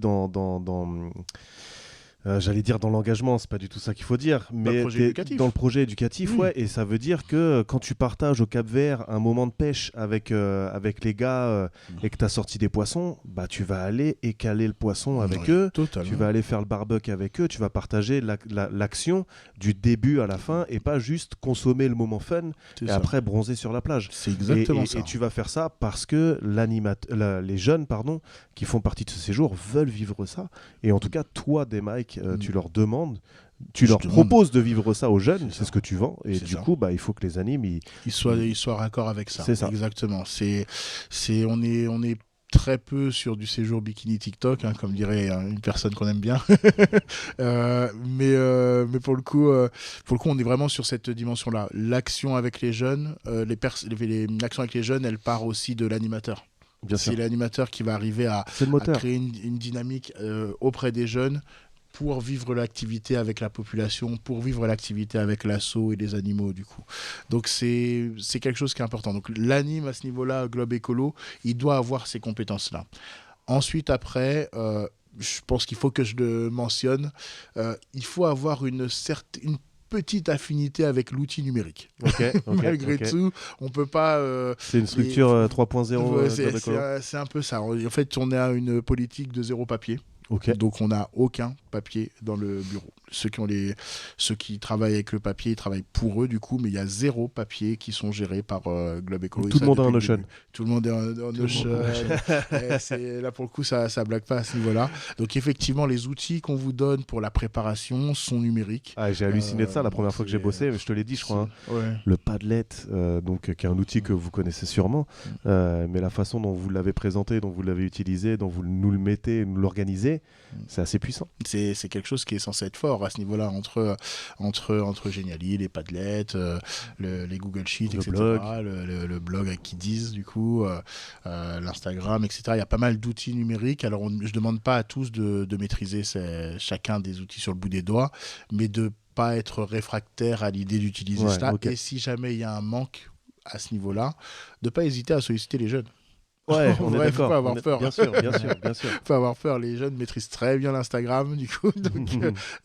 J'allais dire dans l'engagement, c'est pas du tout ça qu'il faut dire, mais projet t'es éducatif. dans le projet éducatif, Oui. ouais, et ça veut dire que quand tu partages au Cap-Vert un moment de pêche avec les gars et que tu as sorti des poissons, bah tu vas aller écaler le poisson avec eux, Totalement. tu vas aller faire le barbecue avec eux, tu vas partager l'action du début à la fin et pas juste consommer le moment fun C'est et ça. après bronzer sur la plage. C'est exactement Et ça. tu vas faire ça parce que les jeunes qui font partie de ce séjour veulent vivre ça. Et en tout cas, toi, des Mike, tu leur demandes, tu leur proposes de vivre ça aux jeunes, c'est ce que tu vends. Et du coup, bah, il faut que les animes... Ils soient raccord avec ça. C'est ça. Exactement. On est très peu sur du séjour bikini TikTok, hein, comme dirait une personne qu'on aime bien. Mais pour le coup, on est vraiment sur cette dimension-là. L'action avec les jeunes, l'action avec les jeunes, elle part aussi de l'animateur. C'est l'animateur qui va arriver à créer une dynamique auprès des jeunes pour vivre l'activité avec la population, pour vivre l'activité avec l'assaut et les animaux, du coup. Donc, c'est quelque chose qui est important. Donc, l'anime, à ce niveau-là, Globe Écolo, il doit avoir ces compétences-là. Ensuite, après... je pense qu'il faut que je le mentionne, il faut avoir une petite affinité avec l'outil numérique. Malgré tout, on peut pas... c'est une structure 3.0. Ouais, c'est un peu ça. En fait, on a une politique de zéro papier. Donc, on n'a aucun papier dans le bureau. Ceux qui travaillent avec le papier, ils travaillent pour eux, du coup, mais il y a 0 papier qui sont gérés par Globe Écolo. Tout le monde a un Notion. Tout le monde est en Notion. Là, pour le coup, ça blague pas à ce niveau-là. Donc, effectivement, les outils qu'on vous donne pour la préparation sont numériques. Ah, j'ai halluciné de ça la première fois que j'ai bossé, mais je te l'ai dit, je crois. Le Padlet, qui est un outil que vous connaissez sûrement, mais la façon dont vous l'avez présenté, dont vous l'avez utilisé, dont vous nous le mettez, nous l'organisez, c'est assez puissant. C'est quelque chose qui est censé être fort à ce niveau-là, entre Geniali, les Padlets, les Google Sheets, etc. Le blog avec Kidiz, du coup, l'Instagram, etc. Il y a pas mal d'outils numériques. Alors, je ne demande pas à tous de maîtriser chacun des outils sur le bout des doigts, mais de pas être réfractaire à l'idée d'utiliser cela. Et si jamais il y a un manque à ce niveau-là, de ne pas hésiter à solliciter les jeunes. Ouais, on est d'accord. Faut pas avoir peur. Bien sûr. Faut pas avoir peur. Les jeunes maîtrisent très bien l'Instagram, du coup. Donc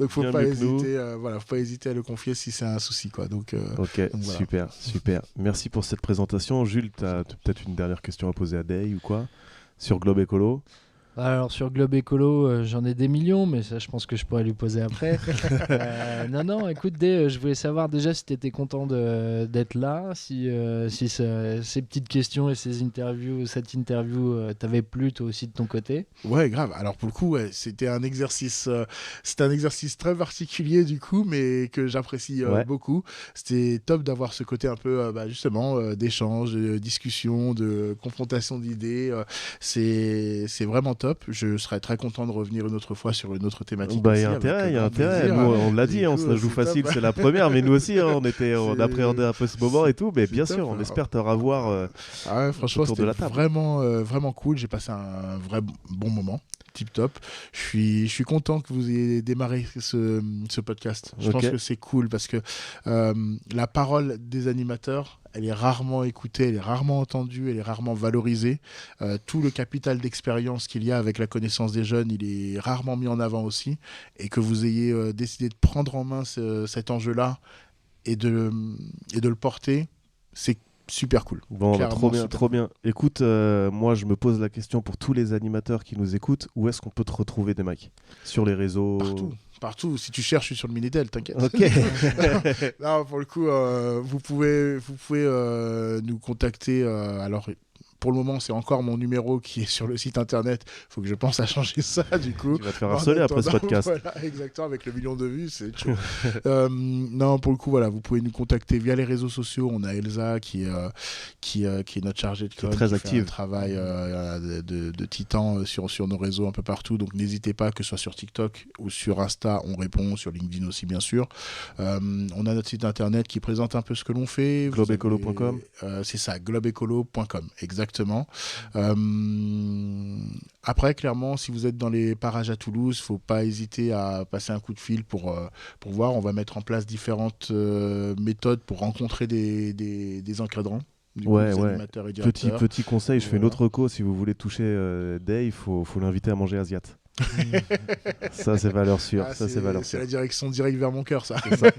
faut pas hésiter. Faut pas hésiter à le confier si c'est un souci, quoi. Donc voilà. Super. Merci pour cette présentation. Jules, tu as peut-être une dernière question à poser à Day ou quoi sur Globe Écolo? Alors sur Globe Écolo, j'en ai des millions, mais ça je pense que je pourrais lui poser après. Non, écoute, je voulais savoir déjà si tu étais content d'être là, si ces petites questions et cette interview t'avaient plu toi aussi de ton côté. Ouais, grave. Alors pour le coup, c'était un exercice très particulier du coup, mais que j'apprécie beaucoup. C'était top d'avoir ce côté un peu justement d'échange, de discussion, de confrontation d'idées. C'est vraiment top. Je serais très content de revenir une autre fois sur une autre thématique. Il y a intérêt. Nous, on l'a dit, on se la joue facile, c'est la première, mais nous aussi, on appréhendait un peu ce moment et tout, mais bien sûr, on espère te revoir franchement, autour de la table. Vraiment cool. J'ai passé un vrai bon moment. Tip top. Je suis content que vous ayez démarré ce podcast. Je pense que c'est cool parce que la parole des animateurs, elle est rarement écoutée, elle est rarement entendue, elle est rarement valorisée. Tout le capital d'expérience qu'il y a avec la connaissance des jeunes, il est rarement mis en avant aussi. Et que vous ayez décidé de prendre en main cet enjeu-là et de le porter, c'est super cool. Bon, trop bien. Écoute, moi je me pose la question pour tous les animateurs qui nous écoutent, où est-ce qu'on peut te retrouver, des Mike? Sur les réseaux? Partout. Si tu cherches, je suis sur le Minitel, t'inquiète. Ok. Non, pour le coup, vous pouvez nous contacter. Alors, pour le moment, c'est encore mon numéro qui est sur le site internet. Il faut que je pense à changer ça, du coup. Tu vas te faire harceler après ce podcast. Voilà, exactement, avec le million de vues, c'est chaud. Non, pour le coup, voilà, vous pouvez nous contacter via les réseaux sociaux. On a Elsa qui est notre chargée de com, très active. Fait un travail de titan sur nos réseaux un peu partout. Donc, n'hésitez pas, que ce soit sur TikTok ou sur Insta, on répond, sur LinkedIn aussi, bien sûr. On a notre site internet qui présente un peu ce que l'on fait. Globeécolo.com. C'est ça, globeécolo.com, exactement. Après, clairement, si vous êtes dans les parages à Toulouse, il ne faut pas hésiter à passer un coup de fil pour voir. On va mettre en place différentes méthodes pour rencontrer des encadrants. Animateurs et directeurs. Petit conseil, je fais une autre reco. Si vous voulez toucher Dave, il faut l'inviter à manger asiat. Ça, c'est valeur sûre. Ah, Ça, c'est valeur c'est sûre. la direction directe vers mon cœur, ça. C'est ça.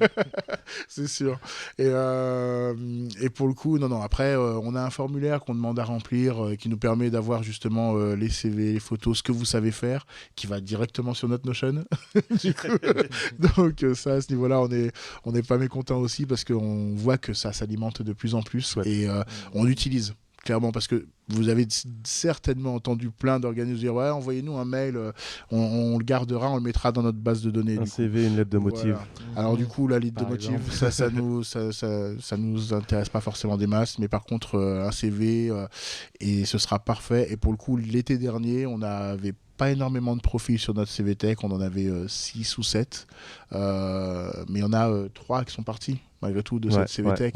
C'est sûr. Et pour le coup, non. Après, on a un formulaire qu'on demande à remplir qui nous permet d'avoir justement les CV, les photos, ce que vous savez faire, qui va directement sur notre Notion. Du coup, donc ça, à ce niveau-là, on n'est pas mécontent aussi parce qu'on voit que ça s'alimente de plus en plus et on l'utilise. Clairement, parce que vous avez certainement entendu plein d'organismes dire ouais, envoyez-nous un mail, on le gardera, on le mettra dans notre base de données. Un CV, une lettre de motif. Voilà. Alors du coup, la lettre de Par motif, exemple. ça nous intéresse pas forcément des masses, mais par contre un CV et ce sera parfait. Et pour le coup, l'été dernier, on n'avait pas énormément de profils sur notre CV Tech, on en avait 6 ou 7, mais il y en a 3 qui sont partis malgré tout de cette CV Tech.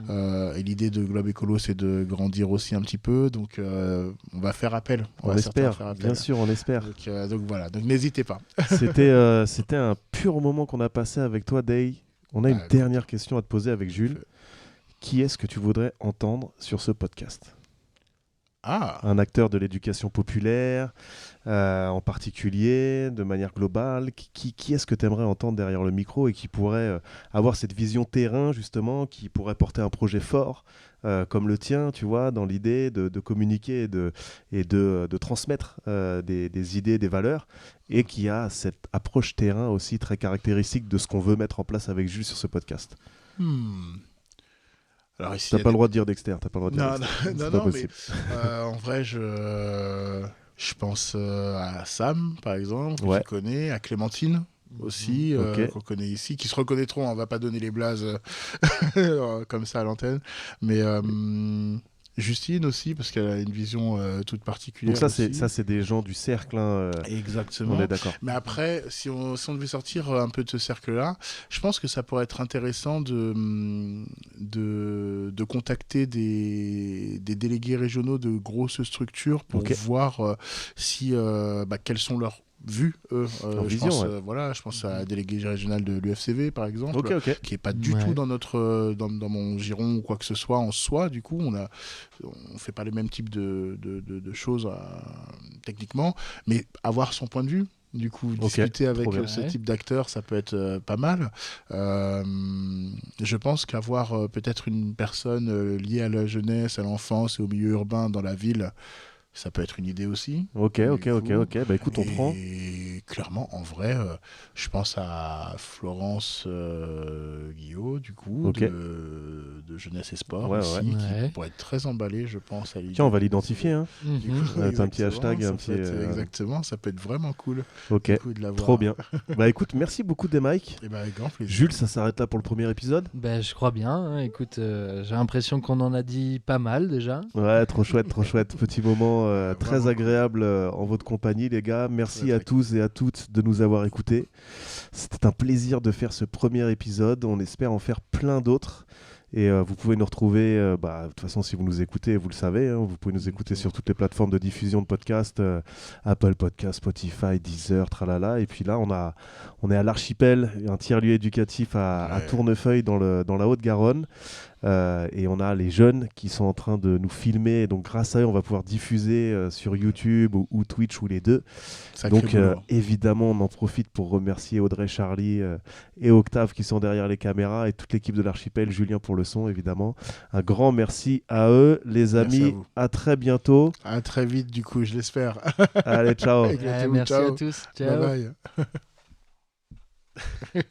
Et l'idée de Globe Écolo, c'est de grandir aussi un petit peu, donc on va faire appel. On espère, bien sûr, on espère. Donc voilà, donc n'hésitez pas. C'était un pur moment qu'on a passé avec toi, Day. On a une dernière question à te poser avec Jules. Qui est-ce que tu voudrais entendre sur ce podcast ? Un acteur de l'éducation populaire, en particulier, de manière globale. Qui est-ce que tu aimerais entendre derrière le micro et qui pourrait avoir cette vision terrain, justement, qui pourrait porter un projet fort comme le tien, tu vois, dans l'idée de communiquer et de transmettre des idées, des valeurs, et qui a cette approche terrain aussi très caractéristique de ce qu'on veut mettre en place avec Jules sur ce podcast. Alors ici, t'as pas le droit de dire Dexter, t'as pas le droit de dire Dexter. Non, pas possible. mais en vrai, je pense à Sam, par exemple, que tu connais, à Clémentine aussi, qu'on connaît ici, qui se reconnaîtront, on va pas donner les blazes comme ça à l'antenne, mais Justine aussi, parce qu'elle a une vision toute particulière. Donc ça, c'est des gens du cercle. Exactement. On est d'accord. Mais après, si on devait sortir un peu de ce cercle-là, je pense que ça pourrait être intéressant de contacter des délégués régionaux de grosses structures pour voir quels sont leurs vues, je pense à la déléguée régionale de l'UFCV par exemple, qui est pas du tout dans dans mon giron ou quoi que ce soit en soi. Du coup, on fait pas les mêmes types de choses techniquement, mais avoir son point de vue. Du coup, discuter avec ce type d'acteur, ça peut être pas mal. Je pense qu'avoir peut-être une personne liée à la jeunesse, à l'enfance et au milieu urbain dans la ville, ça peut être une idée aussi. Ok. Bah écoute, on prend. Et clairement, en vrai, je pense à Florence Guillot, du coup, de Jeunesse et Sport aussi, qui pourrait être très emballée, je pense. Tiens, on va l'identifier. Hein. T'as un petit hashtag. Exactement, ça peut être vraiment cool. Ok, trop bien. Bah écoute, merci beaucoup des Mike. Et avec grand plaisir. Jules, ça s'arrête là pour le premier épisode ? Je crois bien. Hein. Écoute, j'ai l'impression qu'on en a dit pas mal déjà. Ouais, trop chouette. Petit moment très agréable en votre compagnie, les gars. Merci à tous et à toutes de nous avoir écoutés. C'était un plaisir de faire ce premier épisode. On espère en faire plein d'autres. Et vous pouvez nous retrouver, de toute façon, si vous nous écoutez, vous le savez, hein, vous pouvez nous écouter sur toutes les plateformes de diffusion de podcasts, Apple Podcasts, Spotify, Deezer, tralala. Et puis là, on est à l'Archipel, un tiers-lieu éducatif à Tournefeuille, dans la Haute-Garonne. Et on a les jeunes qui sont en train de nous filmer. Donc grâce à eux, on va pouvoir diffuser sur YouTube ou Twitch ou les deux. Donc évidemment, on en profite pour remercier Audrey, Charlie et Octave qui sont derrière les caméras et toute l'équipe de l'Archipel, Julien pour le son évidemment. Un grand merci à eux, les amis. À très bientôt. À très vite du coup, je l'espère. Allez, ciao. Merci à tous. Ciao. Bye bye.